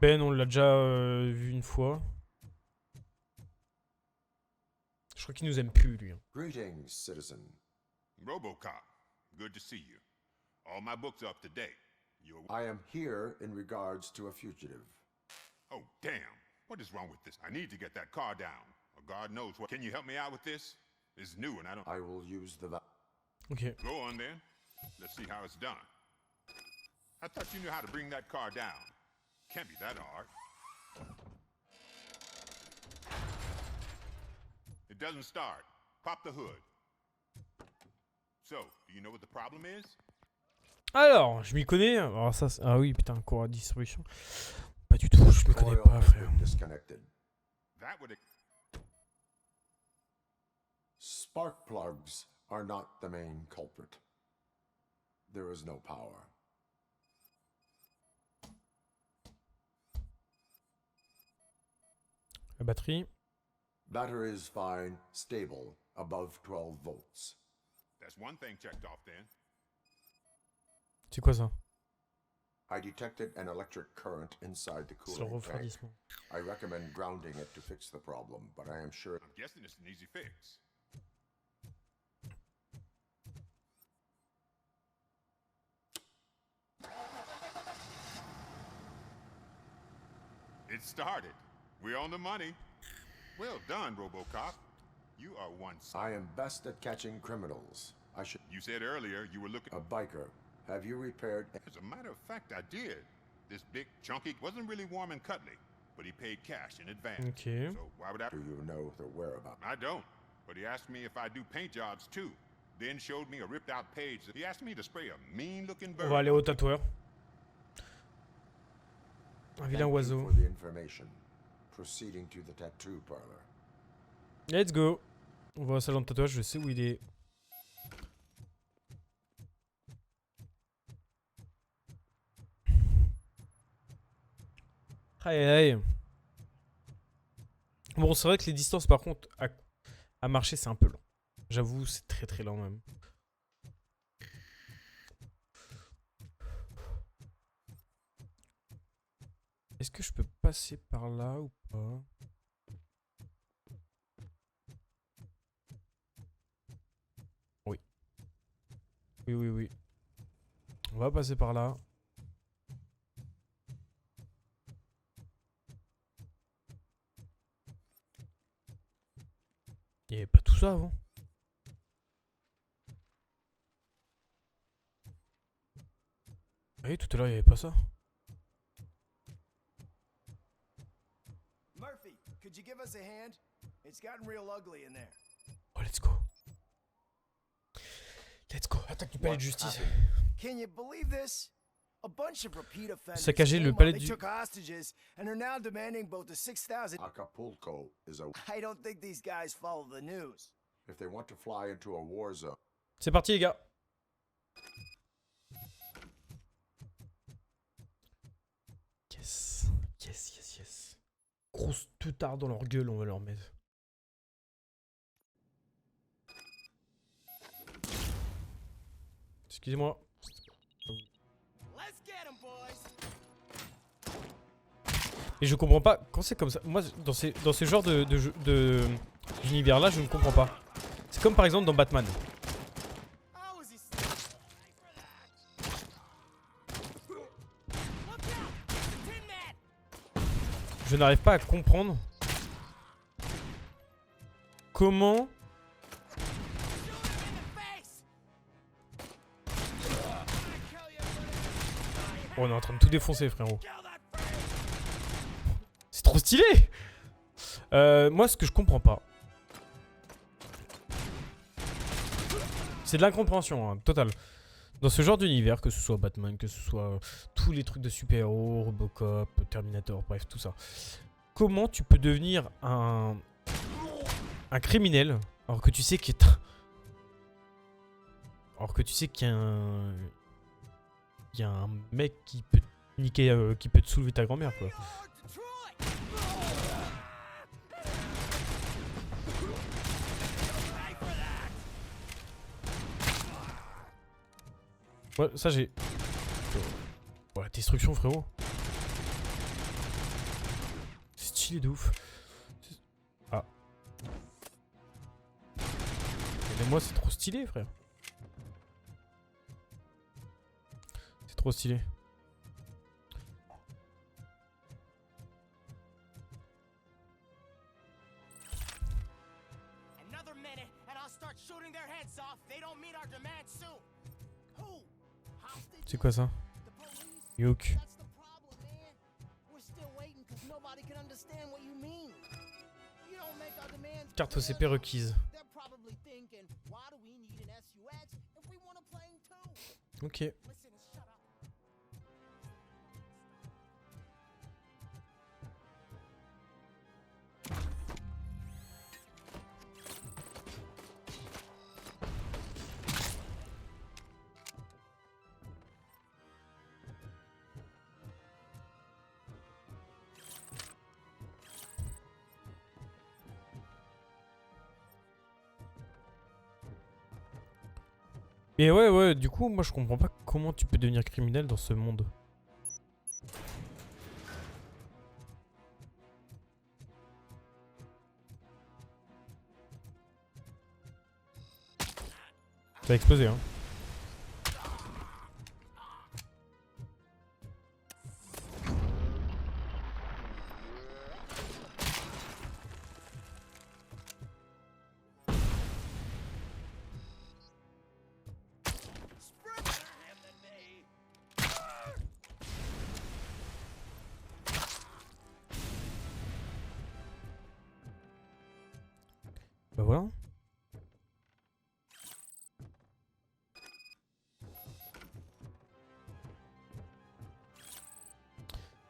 Ben, on l'a déjà vu une fois. Je crois qu'il nous aime plus, lui. Greetings, citizen. Robocop, good to see you. All my books are up to date. I am here in regards to a fugitive. Oh, damn. What is wrong with this? I need to get that car down. Or God knows what. Can you help me out with this? It's new and I don't... I will use the... Okay. Go on then. Let's see how it's done. I thought you knew how to bring that car down. Can't be that hard. It doesn't start. Pop the hood. So, do you know what the problem is? Alors, je m'y connais. Alors ça, ah oui, putain, cours à distribution. Pas du tout, je m'y connais pas, frère. Spark plugs are not the main culprit. There is no power. La batterie. Battery is fine, stable, above 12 volts. That's one thing checked off then. C'est quoi ça? I detected an electric current inside the cooling tank. I recommend grounding it to fix the problem, but I am sure... I'm guessing it's an easy fix. It started. We're on the money. Well done, Robocop. You are one... I am best at catching criminals. I should... You said earlier you were looking... A biker. Have you repaired... As a matter of fact, I did. This big chunky wasn't really warm and cuddly, but he paid cash in advance. Okay. So why would I... Do you know the whereabouts? I don't, but he asked me if I do paint jobs too. Then showed me a ripped out page. He asked me to spray a mean looking bird. On va aller au tatoueur. Un vilain oiseau. For the information. Proceeding to the tattoo parlor. Let's go. On va au salon de tatouage, je sais où il est. Aïe aïe. Bon, c'est vrai que les distances, par contre, à marcher, c'est un peu lent. J'avoue, c'est très très lent même. Est-ce que je peux passer par là ou pas? Oui. Oui, oui, oui. On va passer par là. Il n'y avait pas tout ça avant. Ah oui, tout à l'heure, il n'y avait pas ça. Murphy, could you give us a hand? It's gotten real ugly in there. Oh, let's go. Let's go. Attaque du palais de justice. Can you believe this? A bunch of repeat offenders Saccager le palais they du... took hostages and are now demanding both the 6,000. Acapulco is a... I don't think these guys follow the news. If they want to fly into a war zone... C'est parti, les gars. Yes. Yes, yes, yes. Grosse teutarde dans leur gueule, on va leur mettre. Excusez-moi. Et je comprends pas, quand c'est comme ça, moi dans ces genres d'univers là, je ne comprends pas. C'est comme par exemple dans Batman. Je n'arrive pas à comprendre Comment... Oh, on est en train de tout défoncer, frérot. C'est trop stylé. Moi, ce que je comprends pas... C'est de l'incompréhension, hein, totale. Dans ce genre d'univers, que ce soit Batman, que ce soit tous les trucs de super-héros, Robocop, Terminator, bref, tout ça. Comment tu peux devenir un criminel alors que tu sais qu'il y a... Alors que tu sais qu'il y a un... Il y a un mec qui peut te niquer, qui peut te soulever ta grand-mère, quoi. Ouais, ça j'ai... Oh, la destruction, frérot. C'est stylé de ouf. Ah. Mais moi, c'est trop stylé, frère. C'est trop stylé. Another minute and I'll start shooting their heads off. They don't meet our demands soon. Who? C'est quoi ça? Yoke. Carte OCP requise. Ok. Et ouais, du coup, moi je comprends pas comment tu peux devenir criminel dans ce monde. Ça a explosé, hein. Bah voilà.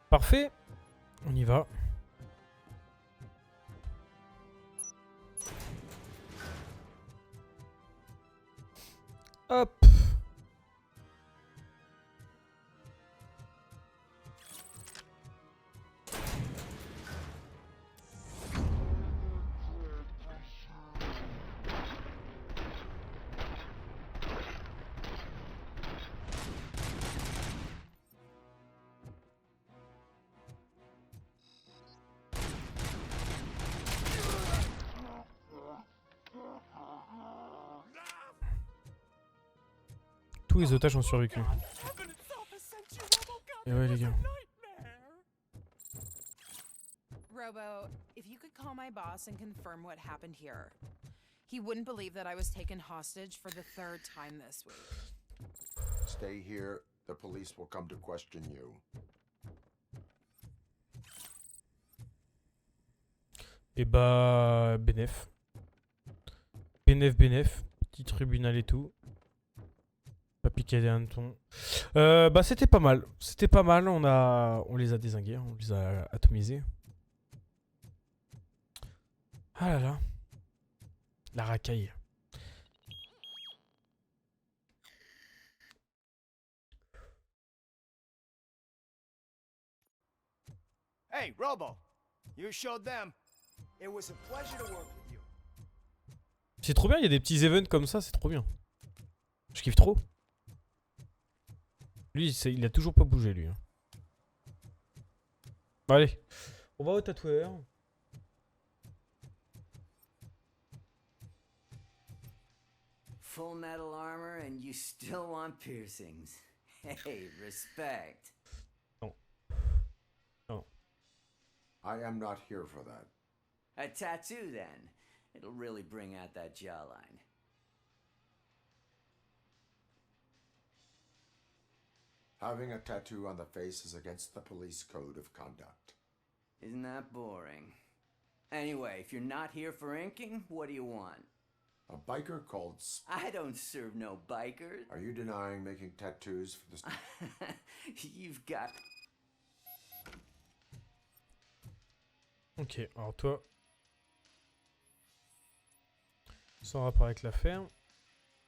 Parfait. On y va. Hop. Tous les otages ont survécu. Et ouais les gars. Robo, if you could call my boss and confirm what happened here. He wouldn't believe that I was taken hostage for the 3rd time this week. Stay here. The police will come to question you. Et bah... Bénef. Bénef. Petit tribunal et tout. Pas piqué des hannetons. Bah c'était pas mal. C'était pas mal. On les a dézingués. On les a atomisés. Ah là là. La racaille. Hey, Robo. You showed them. It was a pleasure to work with you. C'est trop bien, il y a des petits events comme ça, c'est trop bien. Je kiffe trop. Lui, il a toujours pas bougé, lui. Bon, allez, on va au tatoueur. Full metal armor and you still want piercings. Hey, respect. Non. Non. I am not here for that. A tattoo, then. It'll really bring out that jawline. Having a tattoo on the face is against the police code of conduct. Isn't that boring? Anyway, if you're not here for inking, what do you want? A biker called I don't serve no bikers. Are you denying making tattoos for the... You've got... Ok, alors toi... Sans rapport avec la ferme.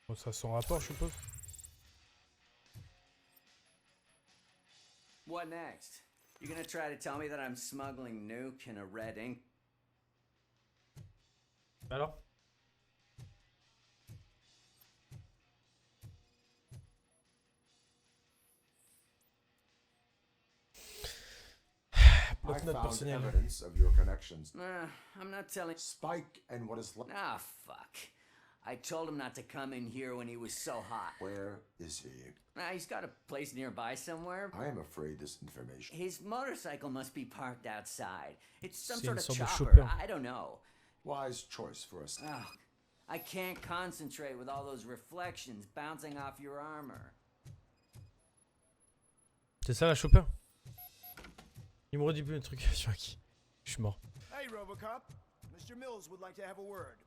Bon, ça sans rapport, je suppose. What next? You're gonna try to tell me that I'm smuggling nuke in a red ink? Alors? I found evidence of your connections. I'm not telling... Spike and what is left... Ah, fuck. I told him not to come in here when he was so hot. Where is he? He's got a place nearby somewhere. I am afraid this information... His motorcycle must be parked outside. It's some C'est sort une of sorte de chopper. chopper. I don't know. Wise choice for us. Oh, I can't concentrate with all those reflections bouncing off your armor. C'est ça la chopper? Il me redit plus le truc sur qui. Je suis mort. Hey, Robocop. Mr. Mills would like to have a word.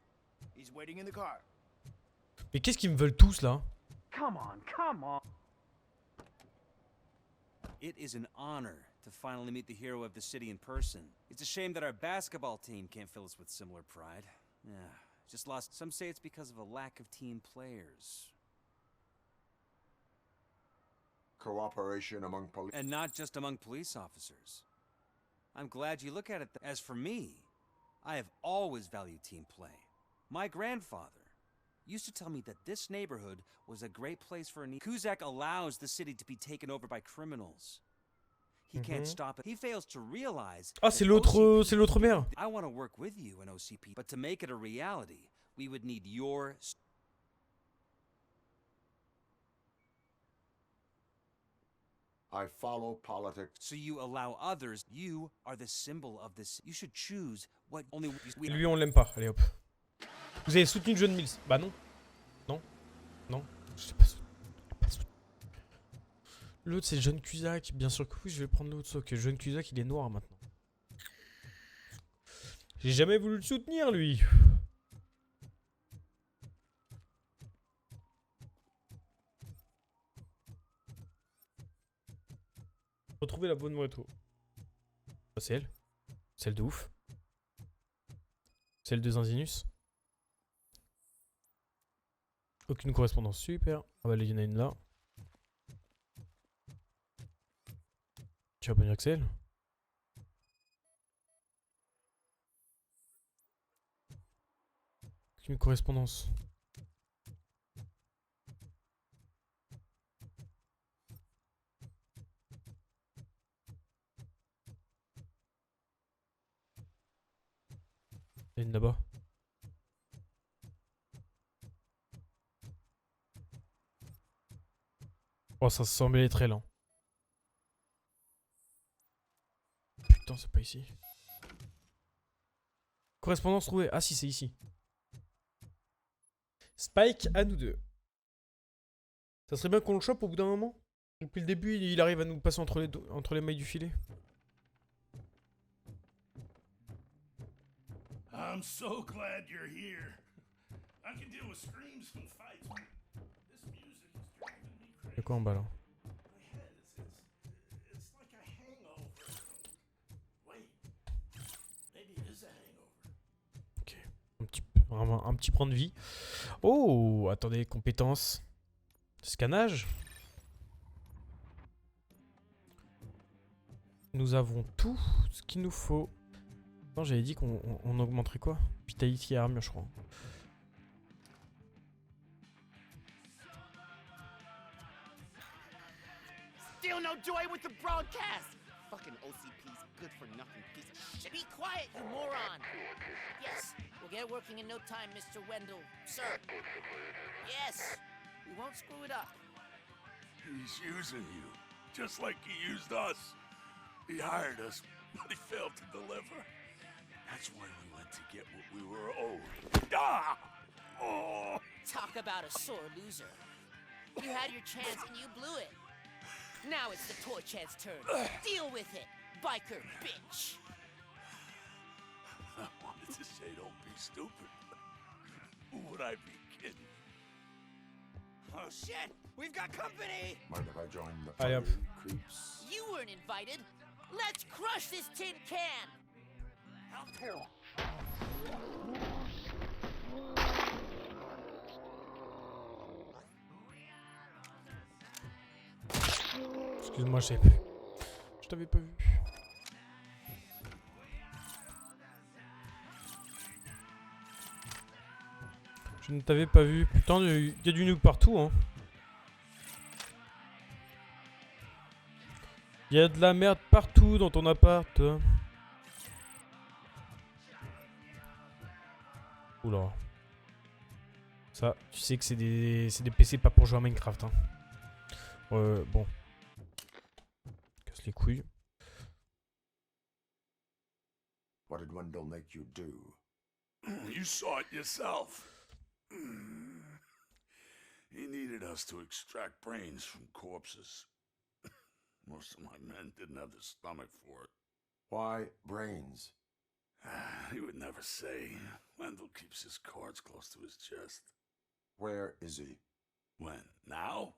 He's waiting in the car. Mais qu'est-ce qu'ils me veulent tous là? Come on, come on. It is an honor to finally meet the hero of the city in person. It's a shame that our basketball team can't fill us with similar pride. Yeah, just lost. Some say it's because of a lack of team players. Cooperation among police... And not just among police officers. I'm glad you look at it as for me, I have always valued team play. My grandfather used to tell me that this neighborhood was a great place for an... Kuzak allows the city to be taken over by criminals. He can't stop it. He fails to realize... Ah, c'est l'autre maire. I want to work with you in OCP, but to make it a reality, we would need your... I follow politics. So you allow others. You are the symbol of this. You should choose what only we... Lui, on l'aime pas. Allez hop. Vous avez soutenu John Mills? Bah non. Non. Non. Je sais pas. L'autre, c'est John Cusack. Bien sûr que oui, je vais prendre l'autre. Sauf que John Cusack, il est noir maintenant. J'ai jamais voulu le soutenir, lui. Retrouver la bonne moto. C'est elle. Celle de ouf. Celle de Zinzinus. Aucune correspondance. Super. Ah bah, il y en a une là. Tu vas pas dire que c'est elle? Aucune correspondance. Il y a une là-bas. Oh, ça semblait très lent. Putain, c'est pas ici. Correspondance trouvée. Ah si, c'est ici. Spike à nous deux. Ça serait bien qu'on le chope au bout d'un moment. Depuis le début, il arrive à nous passer entre les mailles du filet. I'm so glad you're here. I can deal with screams and fights. This music is driving me crazy. Y'a quoi en bas là? My head it's like a hangover. Wait, maybe it is a hangover. Ok, un petit point de vie. Oh, attendez, compétences. Scannage. Nous avons tout ce qu'il nous faut. Non, j'avais dit qu'on augmenterait quoi? Vitality et armure, je crois. Still no joy with the broadcast. Fucking OCP's good for nothing piece of shit. Be quiet, you moron! Yes, we'll get working in no time, Mr. Wendell. Sir. Yes, we won't screw it up. He's using you, just like he used us. He hired us, but he failed to deliver. That's why we went to get what we were owed. Ah! Oh! Talk about a sore loser. You had your chance and you blew it. Now it's the toy chance turn. Deal with it, biker bitch. I wanted to say don't be stupid. Who would I be kidding? Oh shit! We've got company! Mind if I join the Allez, hop. party, creeps? You weren't invited. Let's crush this tin can. Excuse-moi, je t'avais pas vu. Je ne t'avais pas vu. Putain, il y a du noob partout, hein. Il y a de la merde partout dans ton appart. Oula. Ça, tu sais que c'est des PC pas pour jouer à Minecraft, hein. Bon. Casse les couilles. What did Wendell make you do? You saw it yourself. He needed us to extract brains from corpses. Most of my men didn't have the stomach for it. Why brains? He would never say. Wendell keeps his cards close to his chest. Where is he? When? Now?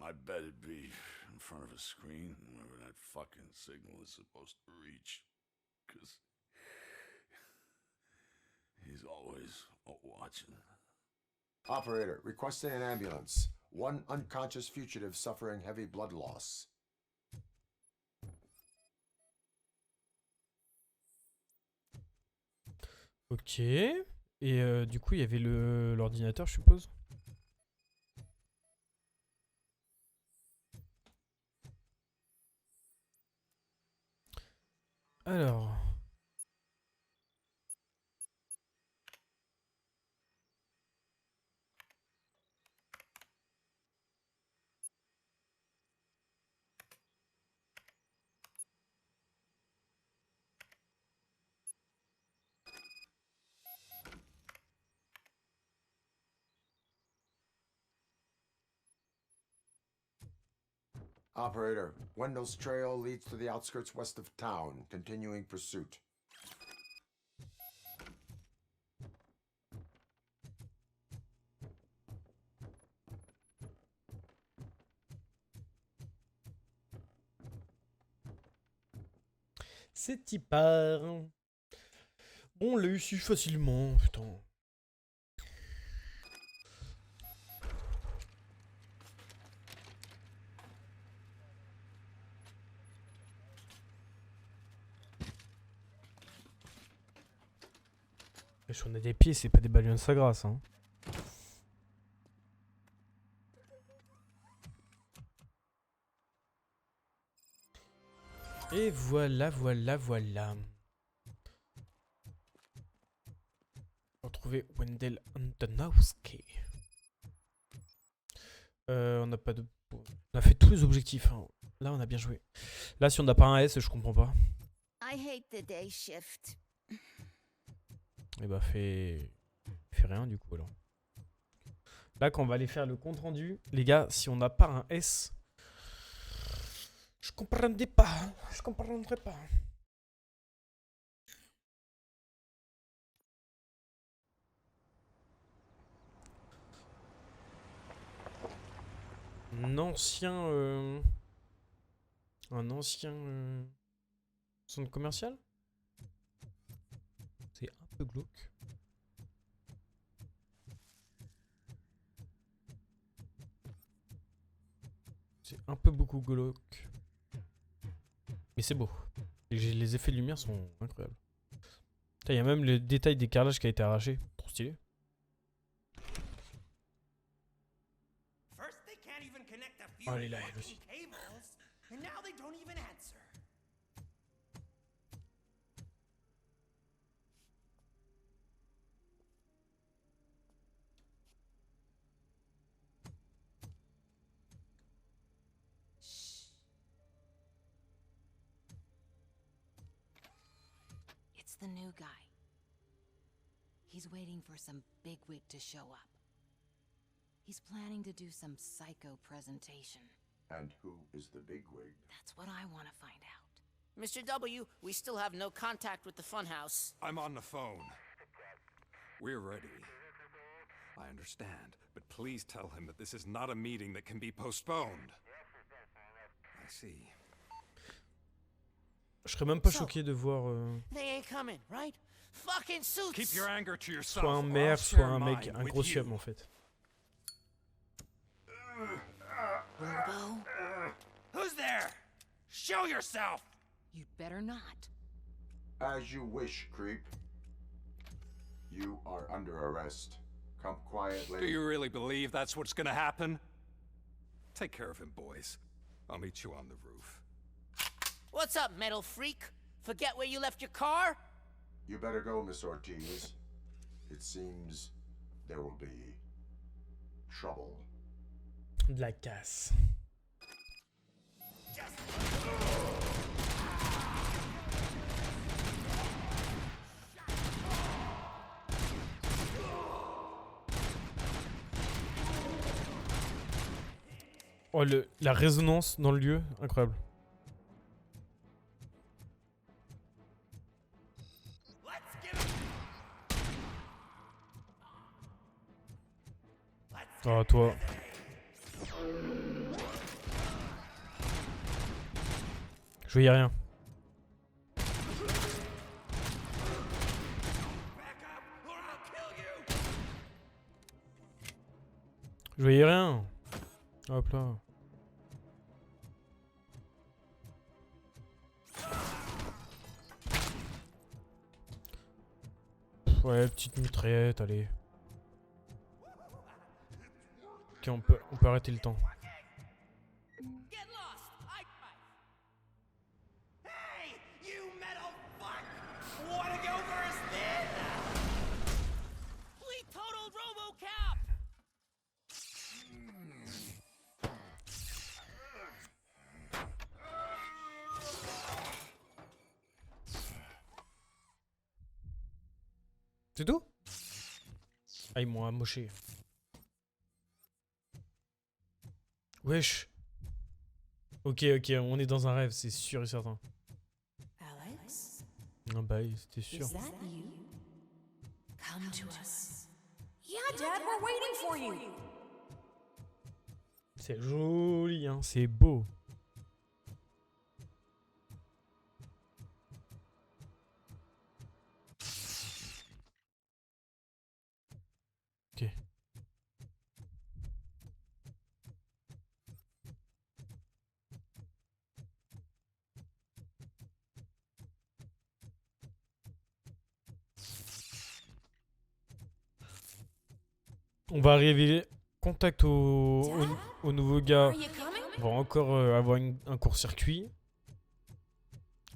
I bet it'd be in front of a screen, wherever that fucking signal is supposed to reach. 'Cause he's always watching. Operator, requesting an ambulance. One unconscious fugitive suffering heavy blood loss. Ok. Et du coup, il y avait l'ordinateur, je suppose. Alors. Operator, Wendell's trail leads to the outskirts west of town, continuing pursuit. C'est y part. On l'a eu si facilement, putain. Si on a des pieds, c'est pas des balions de sa grâce, hein. Et voilà. Retrouver Wendell Antonowski. On n'a pas de... On a fait tous les objectifs, hein. Là, on a bien joué. Là, si on n'a pas un S, je comprends pas. I hate the day shift. Et bah, fais rien, du coup, alors. Là, quand on va aller faire le compte-rendu, les gars, si on n'a pas un S... Je comprendrai pas. Je comprendrai pas. Un ancien centre commercial. C'est un peu glauque. C'est un peu beaucoup glauque. Mais c'est beau. Les effets de lumière sont incroyables. Il y a même le détail des carrelages qui a été arraché. Trop stylé. Oh, elle est là, elle aussi. the new guy. He's waiting for some bigwig to show up. He's planning to do some psycho presentation. And who is the bigwig? That's what I want to find out. Mr. W, we still have no contact with the funhouse. I'm on the phone. We're ready. I understand, but please tell him that this is not a meeting that can be postponed. I see. Je serais même pas choqué de voir They ain't coming, right? Fucking suits. Keep your anger to yourself. soit un maire, soit un mec, un gros chum en fait. Robo? Who's there? Show yourself! You'd better not. As you wish, creep. You are under arrest. Come quietly. Do you really believe that's what's gonna happen? Take care of him, boys. I'll meet you on the roof. What's up, metal freak? Forget where you left your car? You better go, Miss Ortiz. It seems there will be trouble. De la casse. Oh, la résonance dans le lieu, incroyable. Oh, toi. Je voyais rien. Je voyais rien. Hop là. Ouais, petite mitraillette, allez. Ok, on peut arrêter le temps. C'est tout? Ah, ils m'ont amoché. Wesh. Ok, on est dans un rêve, c'est sûr et certain. Alex? Ah bah, c'était sûr. Is that you? Come to us. Yeah, Dad, we're waiting for you. C'est joli, hein, c'est beau. Ok. On va arriver contact au nouveau gars. On va encore avoir un court-circuit.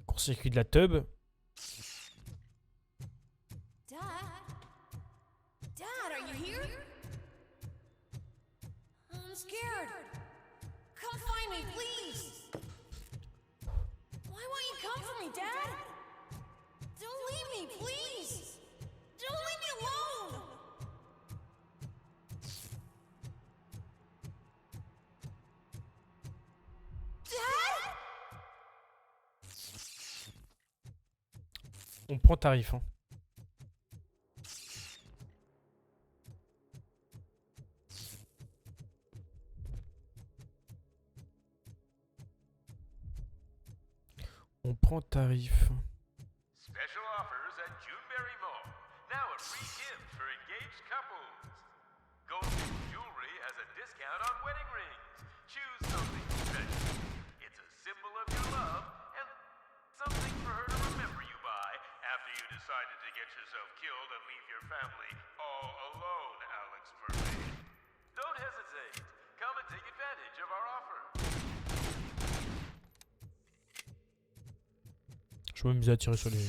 Court-circuit de la tub. Dad? Dad, are you here? I'm scared. Come find me, please. Why won't you come for me, Dad? Don't leave me, please. Don't leave me alone. Dad? On prend tarif, hein. On prend tarif. Special offers at Juneberry Mall. Now a free gift for engaged couples. Gold jewelry has a discount on wedding rings. Choose something special. It's a symbol of your love and something for her to remember you by after you decided to get yourself killed and leave your family all alone, Alex Murphy. Don't hesitate. Come and take advantage of our offer. Je vais m'amuser à tirer sur les...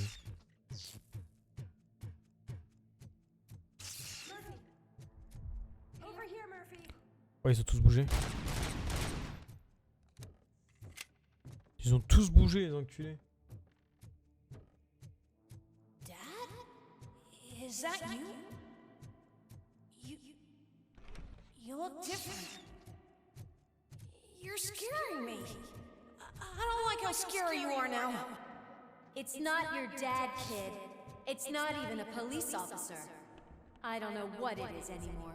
Over here, Murphy. Oh, ils ont tous bougé. Ils ont tous bougé, les enculés. Dad? Is that you? You look different. You're scaring me. I don't like how scary you are now. It's not your dad, kid. It's not even a police officer. I don't know what it is anymore.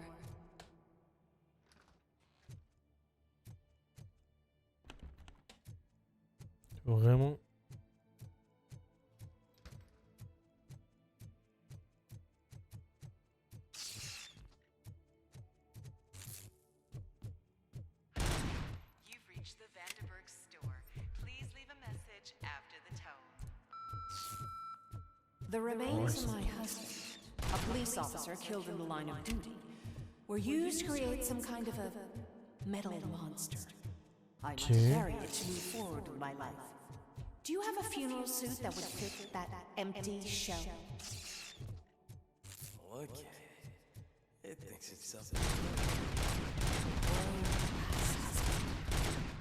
Vraiment. You've reached the Vanderburg store. Please leave a message after the tone. The remains of my husband, a police officer killed in the line of duty, were used to create some kind of a metal monster. I must bury it to move forward with my life. Do you have a funeral suit that would fit that empty shell? Look at it. It thinks it's something.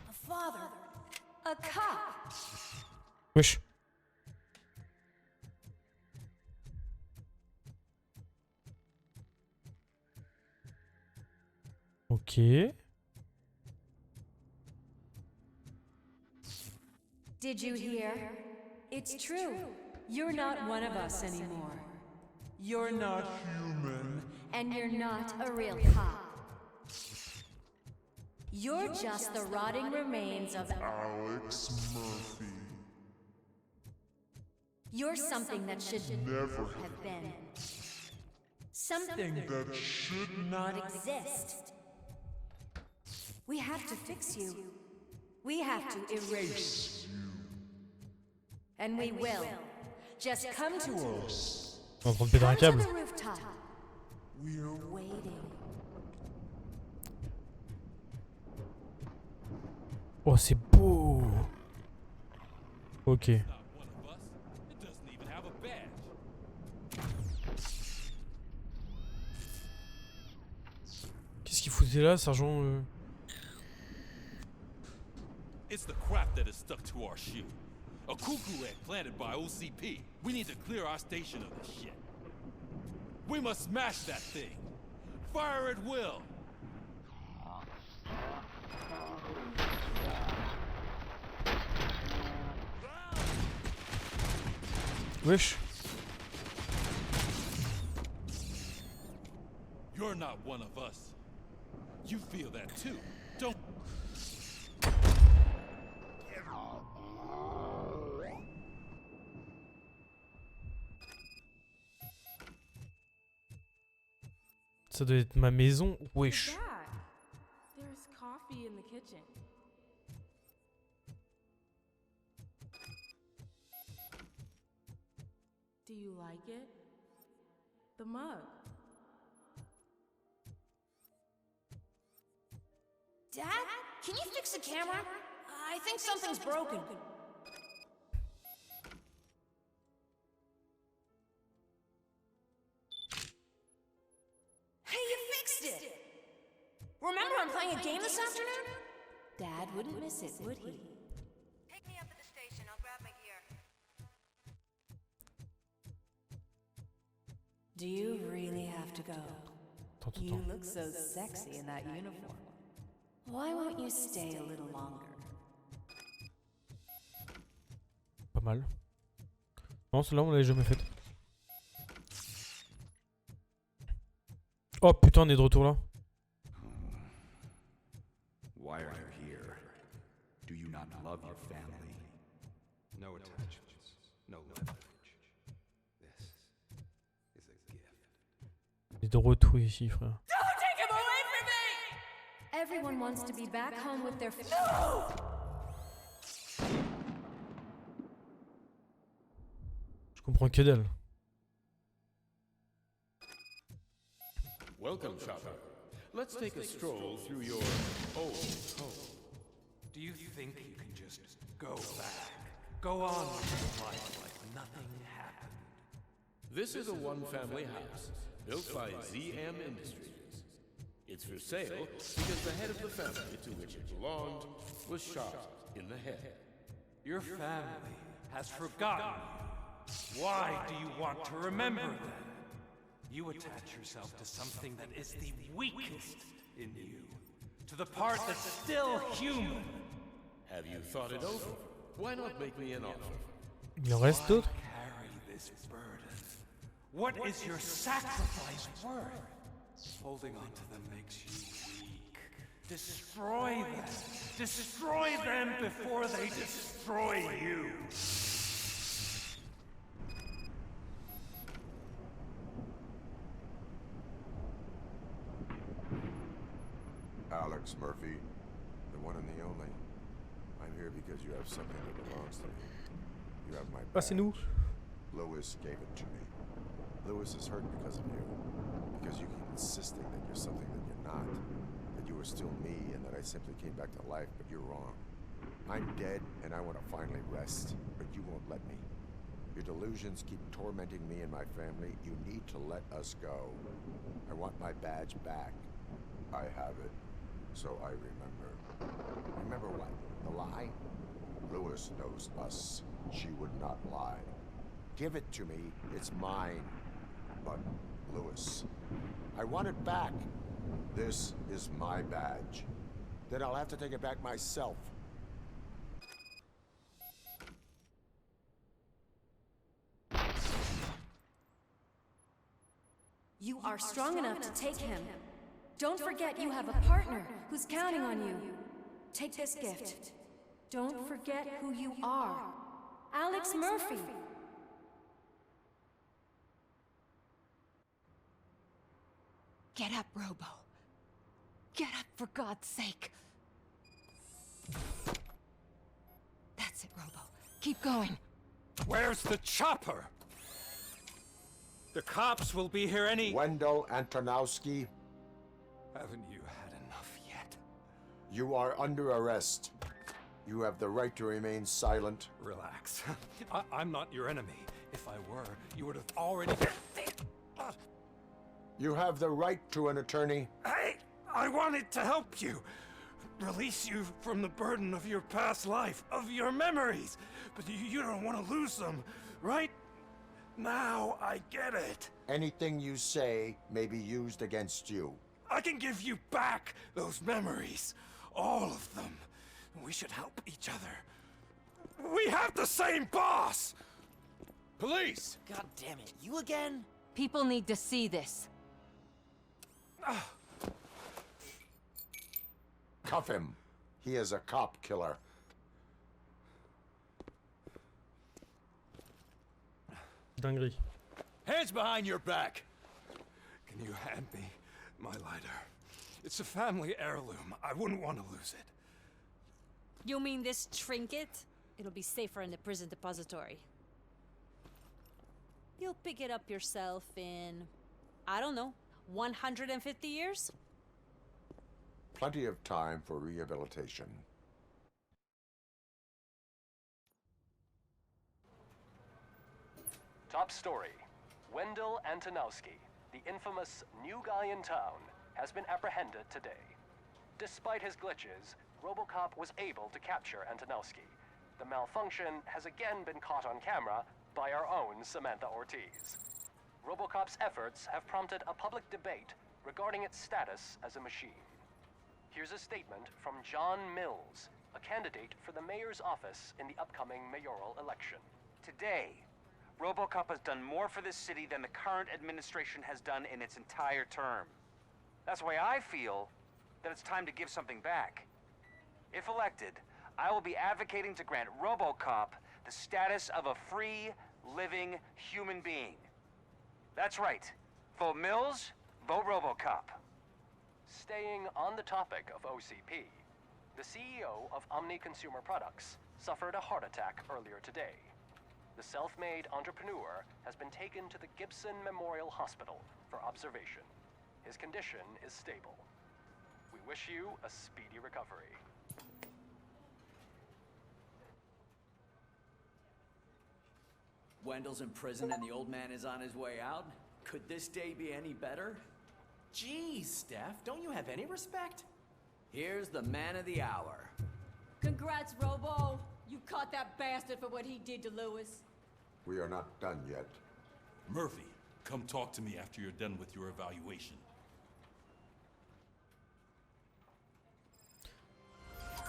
A father. A cop. Wesh. Ok. Did you hear? It's true. You're not one of us anymore. You're not human. And you're not a real cop. You're just the rotting remains of Alex Murphy. You're something that should Never have been. Something that should not exist. We have to fix you. We have to erase you. And we will. Just come to us. On est en train de péter un câble. We're waiting. Oh, c'est beau. Ok. Qu'est-ce qu'il foutait là, sergent It's the crap that is stuck to our shoe. A cuckoo egg planted by OCP. We need to clear our station of this shit. We must smash that thing. Fire at will. Wesh. You're not one of us. You feel that too, don't? Ça doit être ma maison. Wesh. There's coffee in the kitchen. Do you like it? The mug. Dad, can you fix the camera? I think something's broken. Hey, you fixed it! Remember I'm playing a game this afternoon? Dad wouldn't miss it, would he? Pick me up at the station. I'll grab my gear. Do you really have to go? You look so sexy in that uniform. Why won't you stay a little longer? Pas mal. Non, celle-là, on l'avait jamais faite. Oh putain, on est de retour là. Why are you here? Do you not love your family? No attachments, no leverage. This is a gift. On est de retour ici, frère. Don't take him away from me! Everyone wants to be back home with their No! Je comprends que dalle. Welcome, shopper. Let's take a stroll through your old home. Do you think you can just go back? Go on with your life like nothing happened? This is a one-family house built by ZM Industries. It's for sale because the head of the family to which it belonged was shot in the head. Your family has forgotten you. Why do you want to remember them? You attach yourself to something that is the weakest in you. To the part that's still human. Have you thought it over? Why not make me an offer? Il en reste d'autres? Carry this burden. What is your sacrifice worth? Holding on to them makes you weak. Destroy them. Destroy them before they destroy you. Alex Murphy, the one and the only. I'm here because you have something that belongs to me. You have my badge. C'est nous. Lewis gave it to me. Lewis is hurt because of you. Because you keep insisting that you're something that you're not. That you are still me and that I simply came back to life, but you're wrong. I'm dead and I want to finally rest, but you won't let me. Your delusions keep tormenting me and my family. You need to let us go. I want my badge back. I have it. So I remember. Remember what? The lie? Lewis knows us. She would not lie. Give it to me. It's mine. But, Lewis, I want it back. This is my badge. Then I'll have to take it back myself. You are strong enough to take him. Don't forget you have a partner who's counting on you. Take this gift. Don't forget who you are. Alex Murphy. Get up, Robo. Get up, for God's sake. That's it, Robo. Keep going. Where's the chopper? The cops will be here any... Wendell Antonowski. Haven't you had enough yet? You are under arrest. You have the right to remain silent. Relax. I'm not your enemy. If I were, you would have already... You have the right to an attorney. I wanted to help you. Release you from the burden of your past life, of your memories. But you don't want to lose them, right? Now I get it. Anything you say may be used against you. I can give you back those memories. All of them. We should help each other. We have the same boss! Police! God damn it, you again? People need to see this. Cuff him. He is a cop killer. Dinguerie. Hands behind your back! Can you hand me my lighter? It's a family heirloom. I wouldn't want to lose it. You mean this trinket? It'll be safer in the prison depository. You'll pick it up yourself in, I don't know, 150 years? Plenty of time for rehabilitation. Top story. Wendell Antonowski, the infamous new guy in town, has been apprehended today. Despite his glitches, Robocop was able to capture Antonowski. The malfunction has again been caught on camera by our own Samantha Ortiz. Robocop's efforts have prompted a public debate regarding its status as a machine. Here's a statement from John Mills, a candidate for the mayor's office in the upcoming mayoral election. Today, Robocop has done more for this city than the current administration has done in its entire term. That's why I feel that it's time to give something back. If elected, I will be advocating to grant Robocop the status of a free, living human being. That's right. Vote Mills, vote Robocop. Staying on the topic of OCP, the CEO of Omni Consumer Products suffered a heart attack earlier today. The self-made entrepreneur has been taken to the Gibson Memorial Hospital for observation. His condition is stable. We wish you a speedy recovery. Wendell's in prison and the old man is on his way out? Could this day be any better? Geez, Steph, don't you have any respect? Here's the man of the hour. Congrats, Robo. You caught that bastard for what he did to Lewis. We are not done yet. Murphy, Come talk to me after you're done with your evaluation.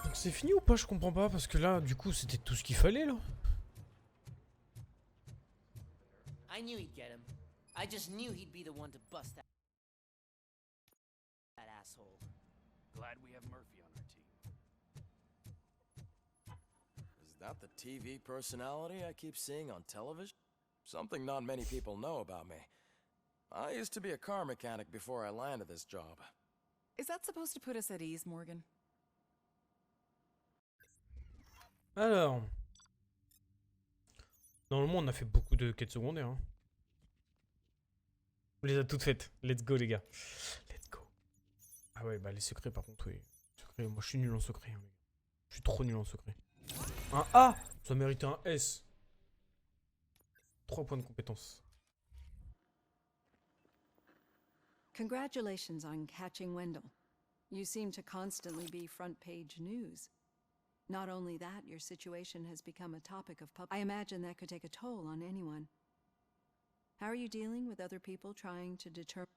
Donc c'est fini ou pas? Je comprends pas parce que là, du coup, c'était tout ce qu'il fallait là. I knew he'd get him. I just knew he'd be the one to bust that asshole. Glad we have Murphy on our team. Is that the TV personality I keep seeing on television? Something not many people know about me. I used to be a car mechanic before I landed this job. Is that supposed to put us at ease, Morgan? Alors. Normalement, on a fait beaucoup de quêtes secondaires. Hein. On les a toutes faites. Let's go, les gars. Let's go. Ah ouais, bah les secrets, par contre, oui. Secrets, moi, je suis nul en secret. Hein. Je suis trop nul en secret. Un A, ça mérite un S. 3 points de compétence. Congratulations on catching Wendell. You seem to constantly be front page news. Not only that, your situation has become a topic of I imagine that could take a toll on anyone. How are you dealing with other people trying to determine?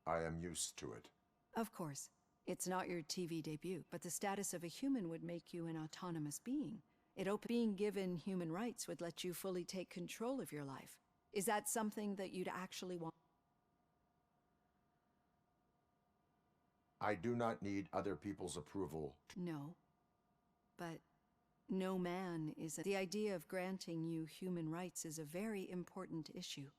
I am used to it. Of course. It's not your TV debut, but the status of a human would make you an autonomous being. Being given human rights would let you fully take control of your life. Is that something that you'd actually want? I do not need other people's approval. No. But no man is the idea of granting you human rights is a very important issue.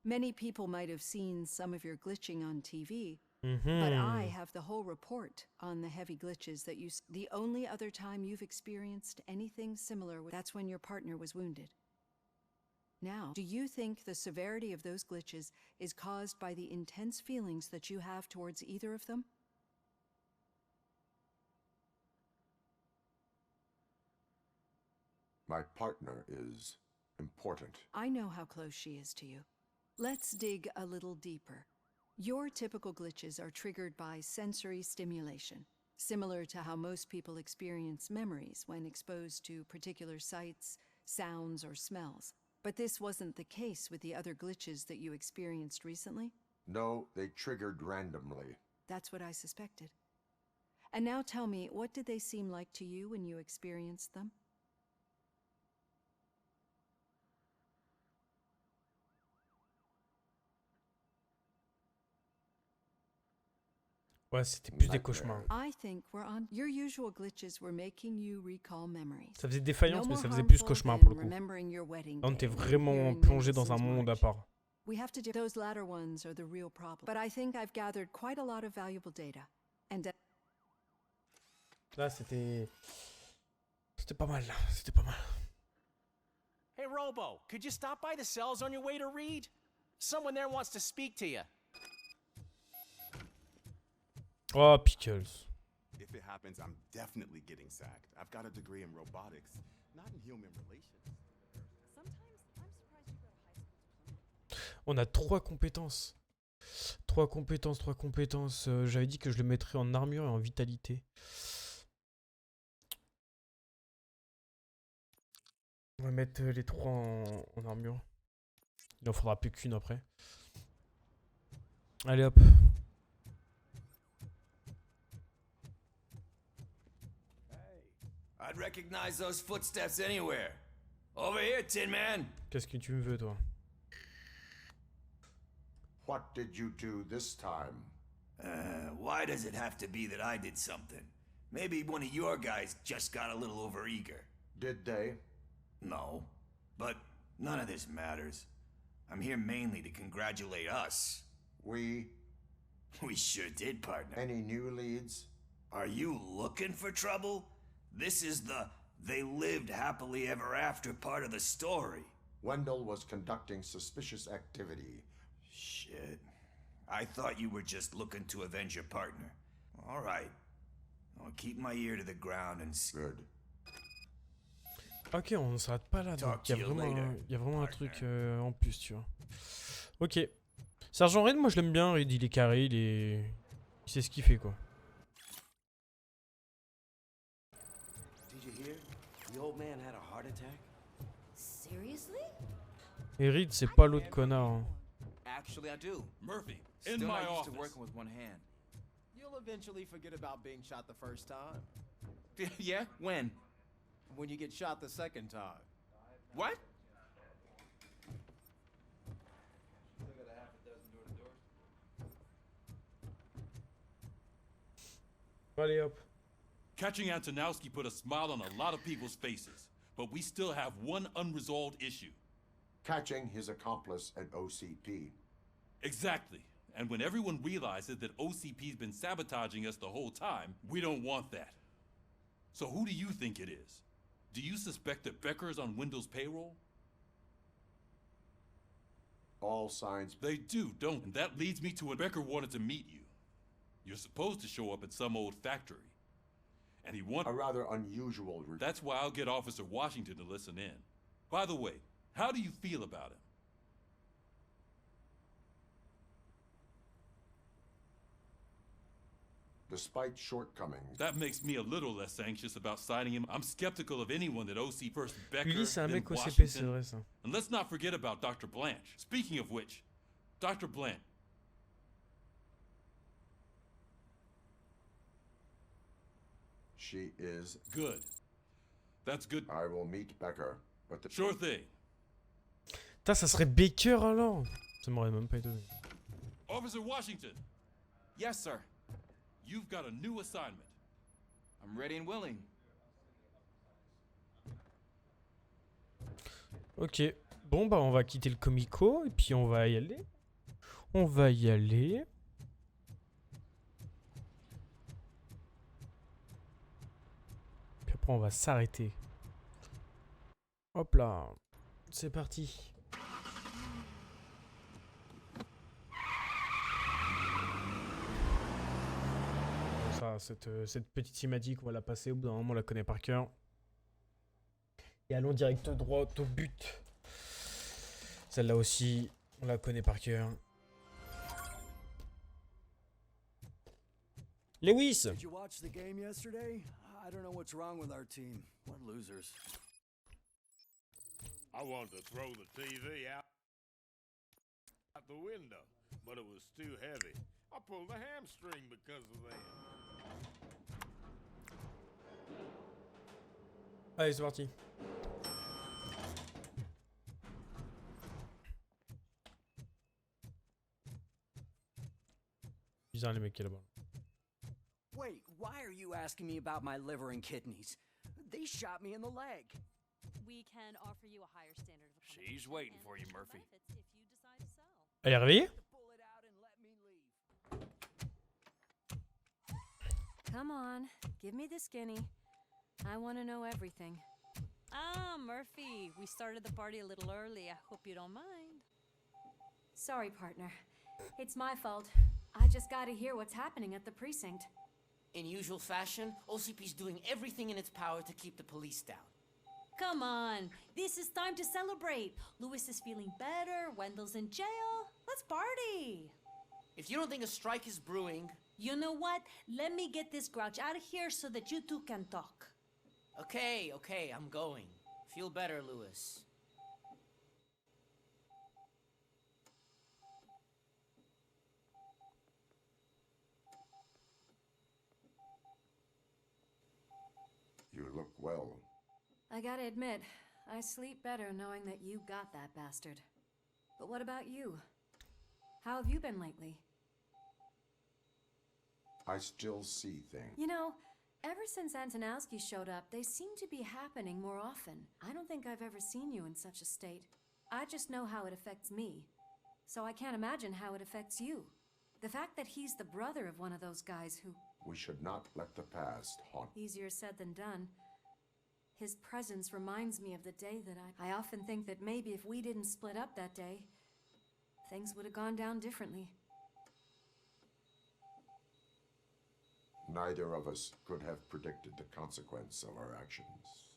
Many people might have seen some of your glitching on TV, but I have the whole report on the heavy glitches that you... The only other time you've experienced anything similar, that's when your partner was wounded. Now, do you think the severity of those glitches is caused by the intense feelings that you have towards either of them? My partner is important. I know how close she is to you. Let's dig a little deeper. Your typical glitches are triggered by sensory stimulation, similar to how most people experience memories when exposed to particular sights, sounds, or smells. But this wasn't the case with the other glitches that you experienced recently? No, they triggered randomly. That's what I suspected. And now tell me, what did they seem like to you when you experienced them? Ouais, c'était plus des cauchemars. I think we're on. Your usual glitches were making you recall memories. Ça faisait défaillance, mais ça faisait plus cauchemar pour le coup. Là, on était vraiment plongé dans un monde à part. We have to do those latter ones are the real problem. But I think I've gathered quite a lot of valuable data. And là, c'était pas mal. C'était pas mal. Hey, Robo, could you stop by the cells on your way to read? Someone there wants to speak to you. Oh, Pickles. If it happens, I'm definitely getting sacked. I've got a degree in robotics, not in human relations. On a 3 compétences. 3 compétences. J'avais dit que je le mettrais en armure et en vitalité. On va mettre les 3 en armure. Il en faudra plus qu'une après. Allez hop. I'd recognize those footsteps anywhere. Over here, Tin Man. Qu'est-ce que tu me veux, toi? What did you do this time? Why does it have to be that I did something? Maybe one of your guys just got a little overeager. Did they? No, but none of this matters. I'm here mainly to congratulate us. We sure did, partner. Any new leads? Are you looking for trouble? This is the they lived happily ever after part of the story. Wendell was conducting suspicious activity. Shit. I thought you were just looking to avenge your partner. All right. I'll keep my ear to the ground and... Good. Ok, on ne s'arrête pas là, donc il y a vraiment un truc en plus, tu vois. Ok. Sergent Reid, moi je l'aime bien, Reid, il est carré, il sait ce qu'il fait, quoi. Did you hear? The old man had a heart attack? Seriously? Et Reed, c'est pas l'autre connard. Hein. Actually, I do. Murphy, Still in my not used office. to working with one hand. You'll eventually forget about being shot the first time. Yeah? When? When you get shot the second time. What? Allez hop. Catching Antonowski put a smile on a lot of people's faces, but we still have one unresolved issue. Catching his accomplice at OCP. Exactly. And when everyone realizes that OCP's been sabotaging us the whole time, we don't want that. So who do you think it is? Do you suspect that Becker's on Wendell's payroll? All signs... They do, don't. And that leads me to when Becker wanted to meet you. You're supposed to show up at some old factory. And he wanted... A rather unusual... That's why I'll get Officer Washington to listen in. By the way, how do you feel about him? Despite shortcomings... That makes me a little less anxious about signing him. I'm skeptical of anyone that OC first Becker, Lui, c'est un then mec OCP, c'est Washington. vrai ça. And let's not forget about Dr. Blanche. Speaking of which, Dr. Blanche. She is... Good. That's good. I will meet Becker, but the... Sure thing. Putain, ça serait Baker alors. Ça m'aurait même pas étonné. Officer Washington, Yes, sir. you've got a new assignment. I'm ready and willing. Ok. Bon, bah, on va quitter le Comico et puis on va y aller. On va y aller. Puis après, on va s'arrêter. Hop là. C'est parti. Bon, ça, cette petite cinématique, on va la passer. Au bout d'un moment, on la connaît par cœur. Et allons direct droit au but. Celle-là aussi, on la connaît par cœur. Lewis! Did you watch the game yesterday? I don't know what's wrong with our team. What losers. I wanted to throw the TV out the window, but it was too heavy. I pulled a hamstring because of that. Allez, c'est parti. Bizarre les mecs qui est là-bas. Wait, why are you asking me about my liver and kidneys? They shot me in the leg. We can offer you a higher standard of She's waiting for you, Murphy. benefits if you decide to sell. Elle est réveillée? Come on, give me the skinny. I want to know everything. Ah, Murphy, we started the party a little early. I hope you don't mind. Sorry, partner. It's my fault. I just gotta hear what's happening at the precinct. In usual fashion, OCP's doing everything in its power to keep the police down. Come on, this is time to celebrate. Lewis is feeling better, Wendell's in jail. Let's party. If you don't think a strike is brewing... You know what? Let me get this grouch out of here so that you two can talk. Okay, I'm going. Feel better, Lewis. You look well. I gotta admit, I sleep better knowing that you got that bastard. But what about you? How have you been lately? I still see things. You know, ever since Antonowski showed up, they seem to be happening more often. I don't think I've ever seen you in such a state. I just know how it affects me. So I can't imagine how it affects you. The fact that he's the brother of one of those guys who... We should not let the past haunt. Easier said than done. His presence reminds me of the day that I often think that maybe if we didn't split up that day, things would have gone down differently. Neither of us could have predicted the consequence of our actions.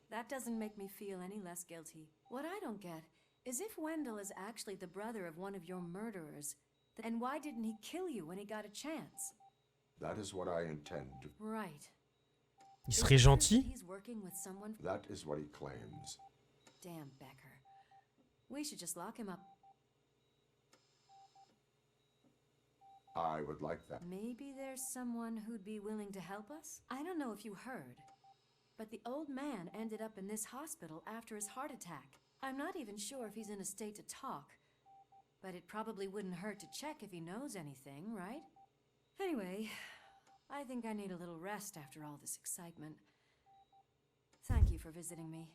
That doesn't make me feel any less guilty. What I don't get is if Wendell is actually the brother of one of your murderers, then why didn't he kill you when he got a chance? That is what I intend to... Right. Il serait gentil? He's working with someone... That is what he claims. Damn Becker. We should just lock him up. I would like that. Maybe there's someone who'd be willing to help us? I don't know if you heard, but the old man ended up in this hospital after his heart attack. I'm not even sure if he's in a state to talk, but it probably wouldn't hurt to check if he knows anything, right? Anyway, I think I need a little rest after all this excitement. Thank you for visiting me.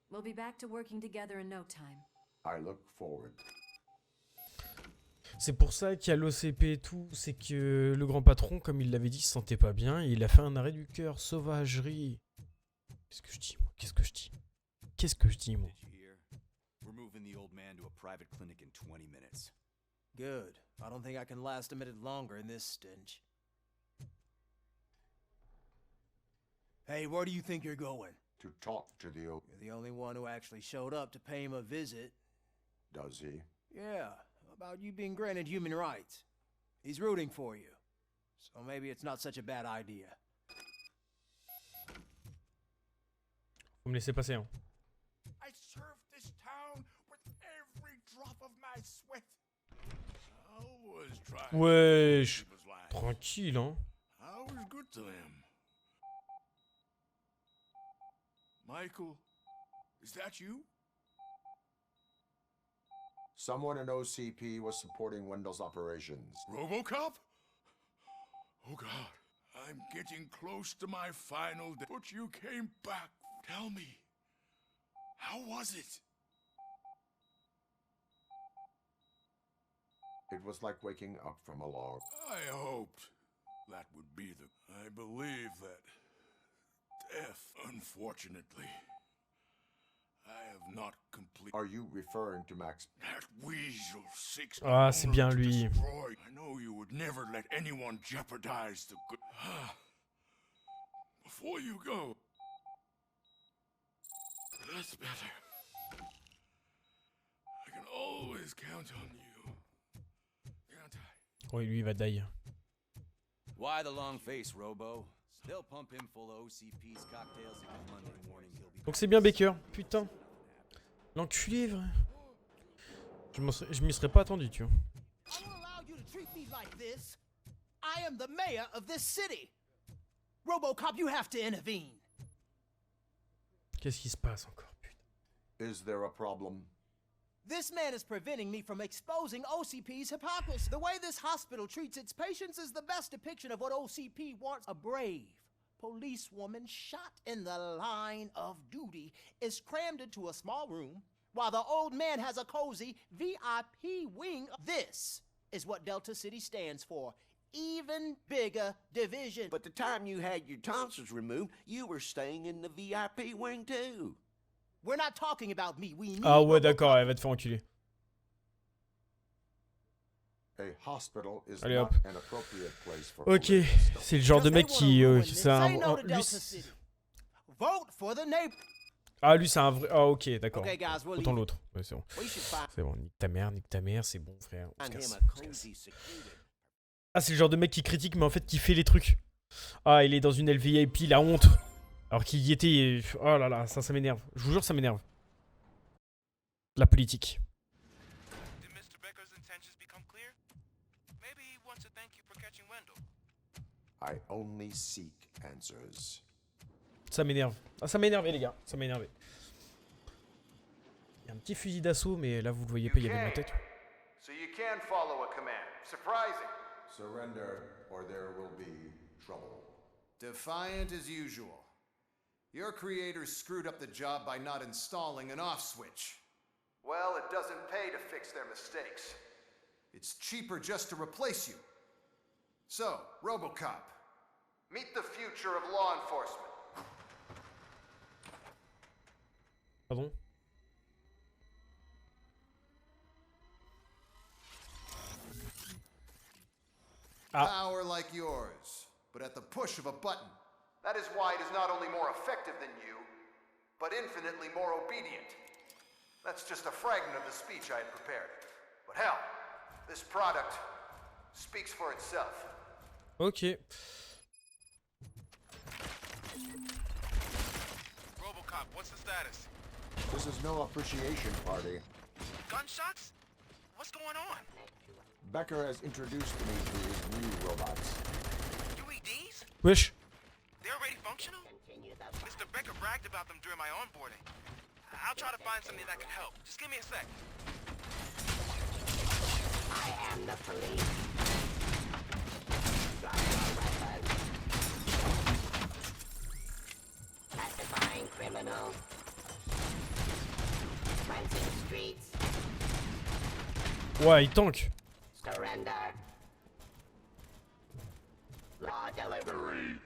We'll be back to working together in no time. I look forward. C'est pour ça qu'il y a l'OCP et tout, c'est que le grand patron, comme il l'avait dit, se sentait pas bien et il a fait un arrêt du cœur, sauvagerie. Qu'est-ce que je dis, moi? Qu'est-ce que je dis? Qu'est-ce que je dis, moi? We're moving the old man to a private clinic in 20 minutes. Good. I don't think I can last a minute longer in this stench. Hey, where do you think you're going? To talk to the old... You're the only one who actually showed up to pay him a visit. Does he? Yeah, about you being granted human rights. He's rooting for you. So maybe it's not such a bad idea. Vous me laissez passer, hein. I served this town with every drop of my sweat. Wesh. Tranquille, hein. I was good to him. Michael, is that you? Someone in OCP was supporting Wendell's operations. Robocop? Oh God, I'm getting close to my final day. But you came back. Tell me, how was it? It was like waking up from a long... I hoped that would be the... I believe that death, unfortunately, I have not complete... Are you referring to Max? That weasel seeks Ah, c'est bien lui. destroy. I know you would never let anyone jeopardize the good... Before you go... That's better. I can always count on you. Can't I? Oui, lui, il va die. Why the long face, Robo? They'll pump him full of OCP's cocktails again Monday morning. He'll be... Donc c'est bien Baker, putain. L'enculé, vrai. Je m'y serais pas attendu, tu vois. I won't allow you to treat me like this. I am the mayor of this city. Robocop, you have to intervene. Qu'est-ce qui se passe encore, putain? Is there a problem? This man is preventing me from exposing OCP's hypocrisy. The way this hospital treats its patients is the best depiction of what OCP wants. A brave policewoman shot in the line of duty is crammed into a small room while the old man has a cozy VIP wing. This is what Delta City stands for. Even bigger division. But the time you had your tonsils removed, you were staying in the VIP wing too. We're not talking about me. We need... Ah ouais, d'accord, elle va te faire enculer. A hospital is Allez, not hop. an appropriate place for... Ok, c'est le genre de mec qui... c'est un... Say no to lui, Delta City. Vote for the neighbor. ah, lui, c'est un vrai... Ah, ok, d'accord. Okay, guys, we'll Autant leave. l'autre. Ouais, c'est bon. C'est bon, nique ta mère, c'est bon, frère. On se casse, him on a se casse. cozy secluded. Ah, c'est le genre de mec qui critique, mais en fait qui fait les trucs. Ah, il est dans une LVIP, la honte. Alors qu'il y était... Oh là là, ça m'énerve. Je vous jure, ça m'énerve. La politique. Did Mr. Becker's intentions become clear? Maybe he wants to thank you for catching Wendell. I only seek answers. Ça m'énerve. Ah, ça m'a énervé, les gars. Ça m'a énervé. Il y a un petit fusil d'assaut, mais là, vous le voyez pas, il y avait ma tête. So you can follow a command. Surprising. Surrender, or there will be trouble. Defiant as usual. Your creators screwed up the job by not installing an off switch. Well, it doesn't pay to fix their mistakes. It's cheaper just to replace you. So, Robocop, meet the future of law enforcement. Pardon? Power like yours, but at the push of a button. That is why it is not only more effective than you, but infinitely more obedient. That's just a fragment of the speech I had prepared. But hell, this product speaks for itself. Ok. Robocop, what's the status? This is no appreciation party. Gunshots? What's going on? Becker has introduced me to his new robots. UEDs? Wesh. They're already functional? Mr. Becker bragged about them during my onboarding. I'll try to find something that can help. Just give me a sec. I am the police. Drop your weapon. Pacifying criminals. Cleansing streets. Ouais, il tank. Surrender. Law delivery.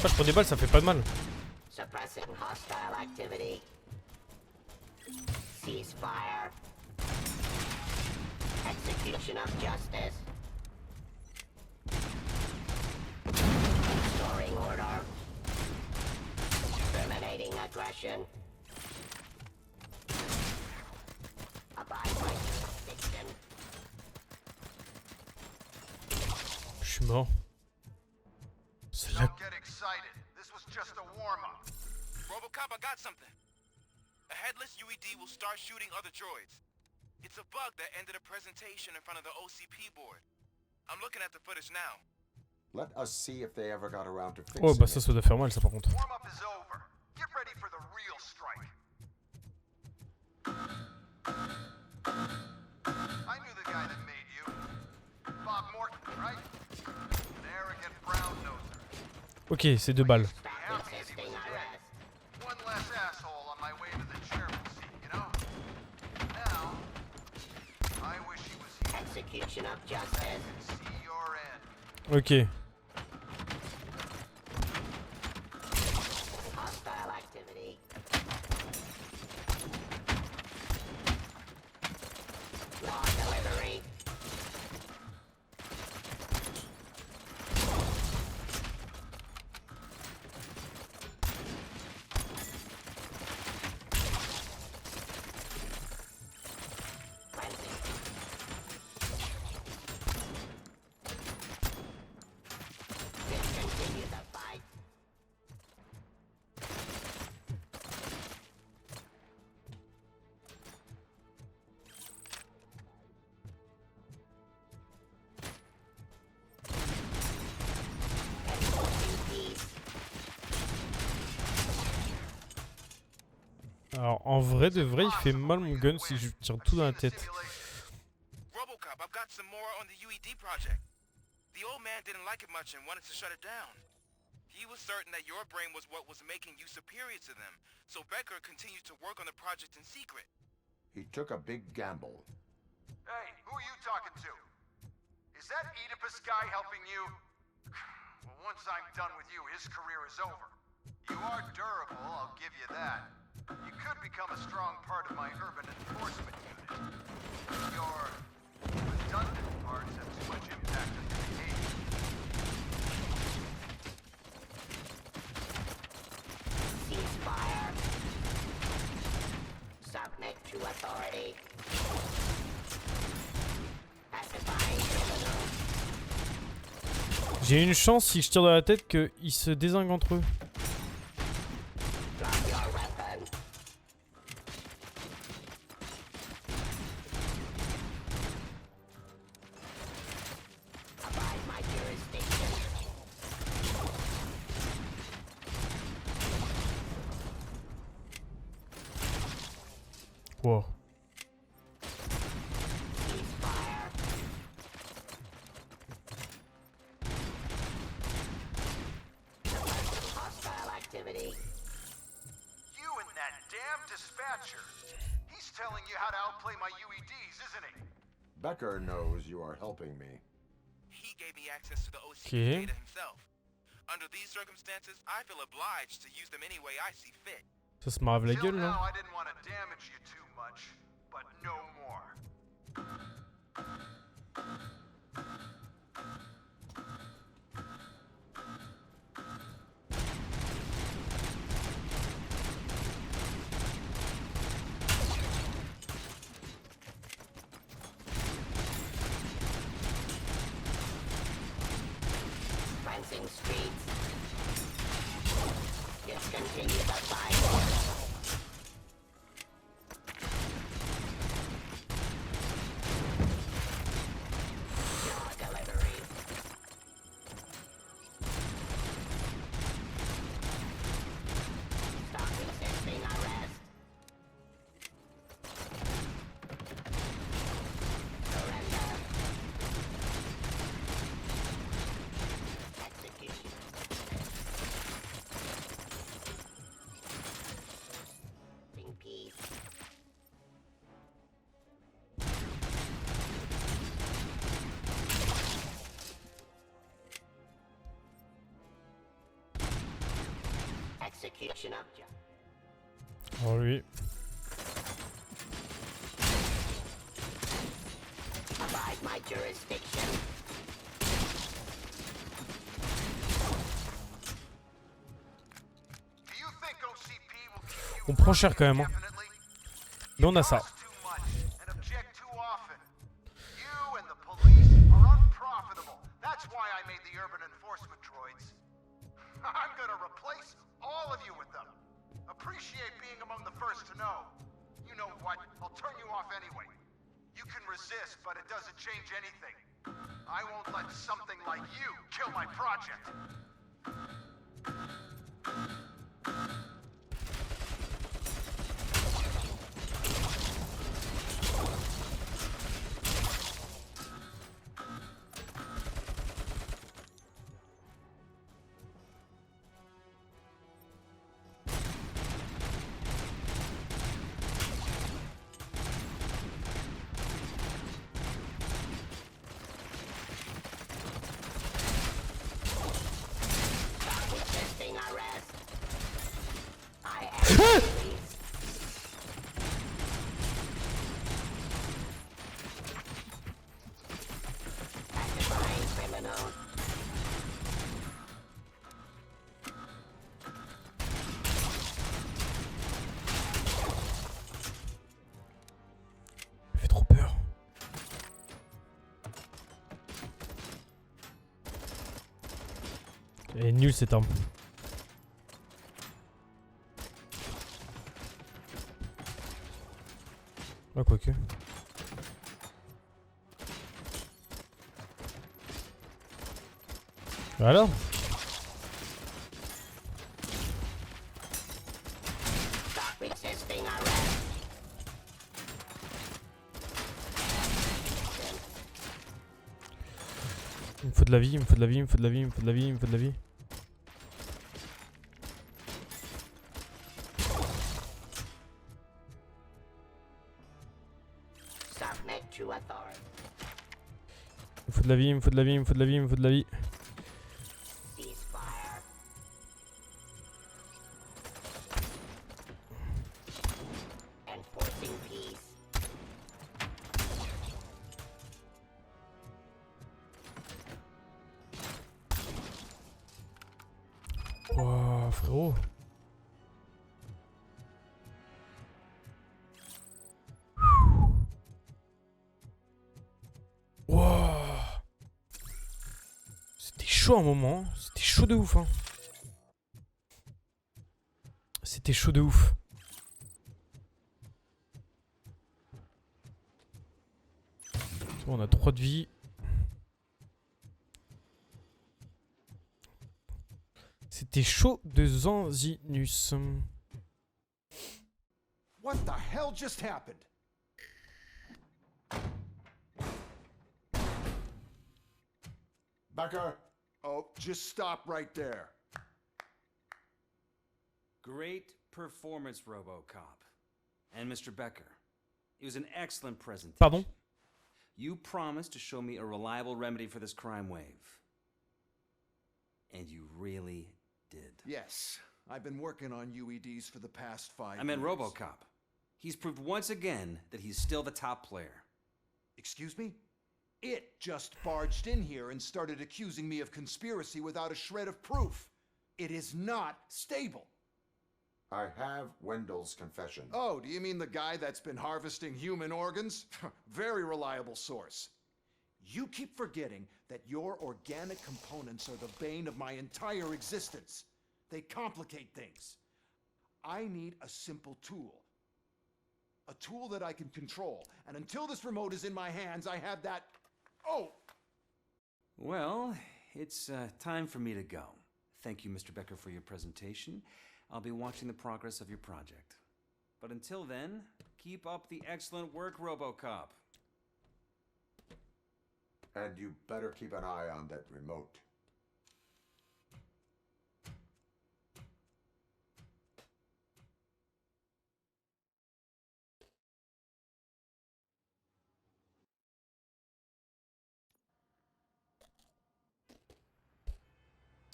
Ah, je prends des balles, ça fait pas de mal. Suppressing hostile activity. Ceasefire. Execution of justice. Restoring order. Terminating aggression. Abide by jurisdiction. Je suis mort. C'est la... Don't get excited. This was just a warm-up. Robocop, I got something. A headless UED will start shooting other droids. It's a bug that ended a presentation in front of the OCP board. I'm looking at the footage now. Let us see if they ever got around to fixing Oh bah ça doit faire mal ça par contre. Warm-up is over. Get ready for the real strike. I knew the guy that made you. Bob Morton, right? An arrogant brown noser. Ok, c'est 2 balles. One less asshole on my way to the chairman seat, you know? Now, I wish he was here. Execution of justice. See your end. Ok. Hostile activity. Law delivery. Discontinue the fight. Alors en vrai de vrai il fait mal mon gun si je tire tout dans la tête. Robocop, I've got some more on the UED project. The old man didn't like it much and wanted to shut it down. He was certain that your brain was what was making you superior to them, so Becker continued to work on the project in secret. He took a big gamble. Hey, who are you talking to? Is that Oedipus guy helping you? Well, once I'm done with you, his career is over. You are durable, I'll give you that. You could become a strong part of my urban enforcement unit. Your redundant parts have too much impact on your behavior. Ceasefire. Submit to authority. Pacifying criminals. J'ai une chance si je tire dans la tête qu'ils se dézinguent entre eux. Drop your weapon. Abide my jurisdiction. Wow. Ceasefire. Hostile activity. You and that damn dispatcher. He's telling you how to outplay my UEDs, isn't he? Becker knows you are helping me. He gave me access to the OCP Okay. data himself. Under these circumstances, I feel obliged to use them any way I see fit. Ça se marre la Till gueule now, là. I didn't want to damage you too much, but no more. Execution object. Oh lui. Abide my jurisdiction. On prend cher quand même. Hein. Mais on a ça. I'm gonna replace all of you with them. Appreciate being among the first to know. You know what? I'll turn you off anyway. You can resist, but it doesn't change anything. I won't let something like you kill my project. Il fait trop peur. Elle est nulle cette arme. Ah, quoique. Voilà. Il me faut de la vie, il me faut de la vie, il me faut de la vie, il me faut de la vie, il me faut de la vie. Il me faut de la vie, il me faut de la vie, il me faut de la vie, il me faut de la vie. Wow, frérot. Wow. C'était chaud un moment. C'était chaud de ouf. Hein. C'était chaud de ouf. Bon, on a 3 de vie. C'était chaud de Zanzinus. What the hell just happened? Becker? Oh, just stop right there. Great performance, Robocop. And Mr. Becker, it was an excellent presentation. Pardon? You promised to show me a reliable remedy for this crime wave. And you really did. Yes, I've been working on UEDs for the past 5 years. I meant Robocop. He's proved once again that he's still the top player. Excuse me? It just barged in here and started accusing me of conspiracy without a shred of proof. It is not stable. I have Wendell's confession. Oh, do you mean the guy that's been harvesting human organs? Very reliable source. You keep forgetting that your organic components are the bane of my entire existence. They complicate things. I need a simple tool. A tool that I can control. And until this remote is in my hands, I have that... Oh! Well, it's time for me to go. Thank you, Mr. Becker, for your presentation. I'll be watching the progress of your project. But until then, keep up the excellent work, Robocop. And you better keep an eye on that remote.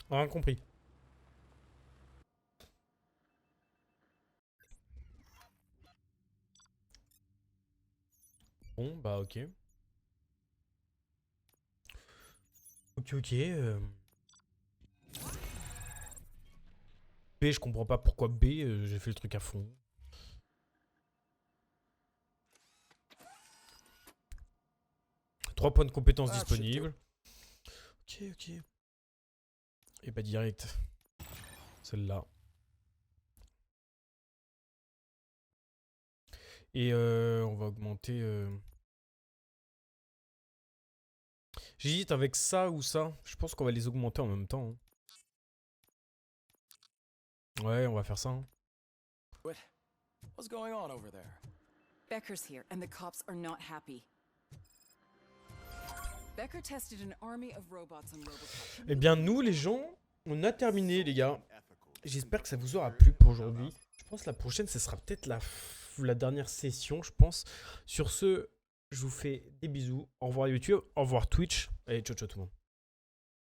Rien compris. Bon, bah ok. Ok. B, je comprends pas pourquoi B, j'ai fait le truc à fond. Trois points de compétences disponibles. Ok. Et bah direct. Celle-là. Et on va augmenter... J'hésite avec ça ou ça. Je pense qu'on va les augmenter en même temps. Ouais, on va faire ça. What's going on over there? Becker's here, and the cops are not happy. Becker tested an army of robots on Robocop. Eh bien, nous, les gens, on a terminé, les gars. J'espère que ça vous aura plu pour aujourd'hui. Je pense que la prochaine, ce sera peut-être la dernière session, je pense. Sur ce, je vous fais des bisous. Au revoir YouTube, au revoir Twitch. Et ciao tout le monde.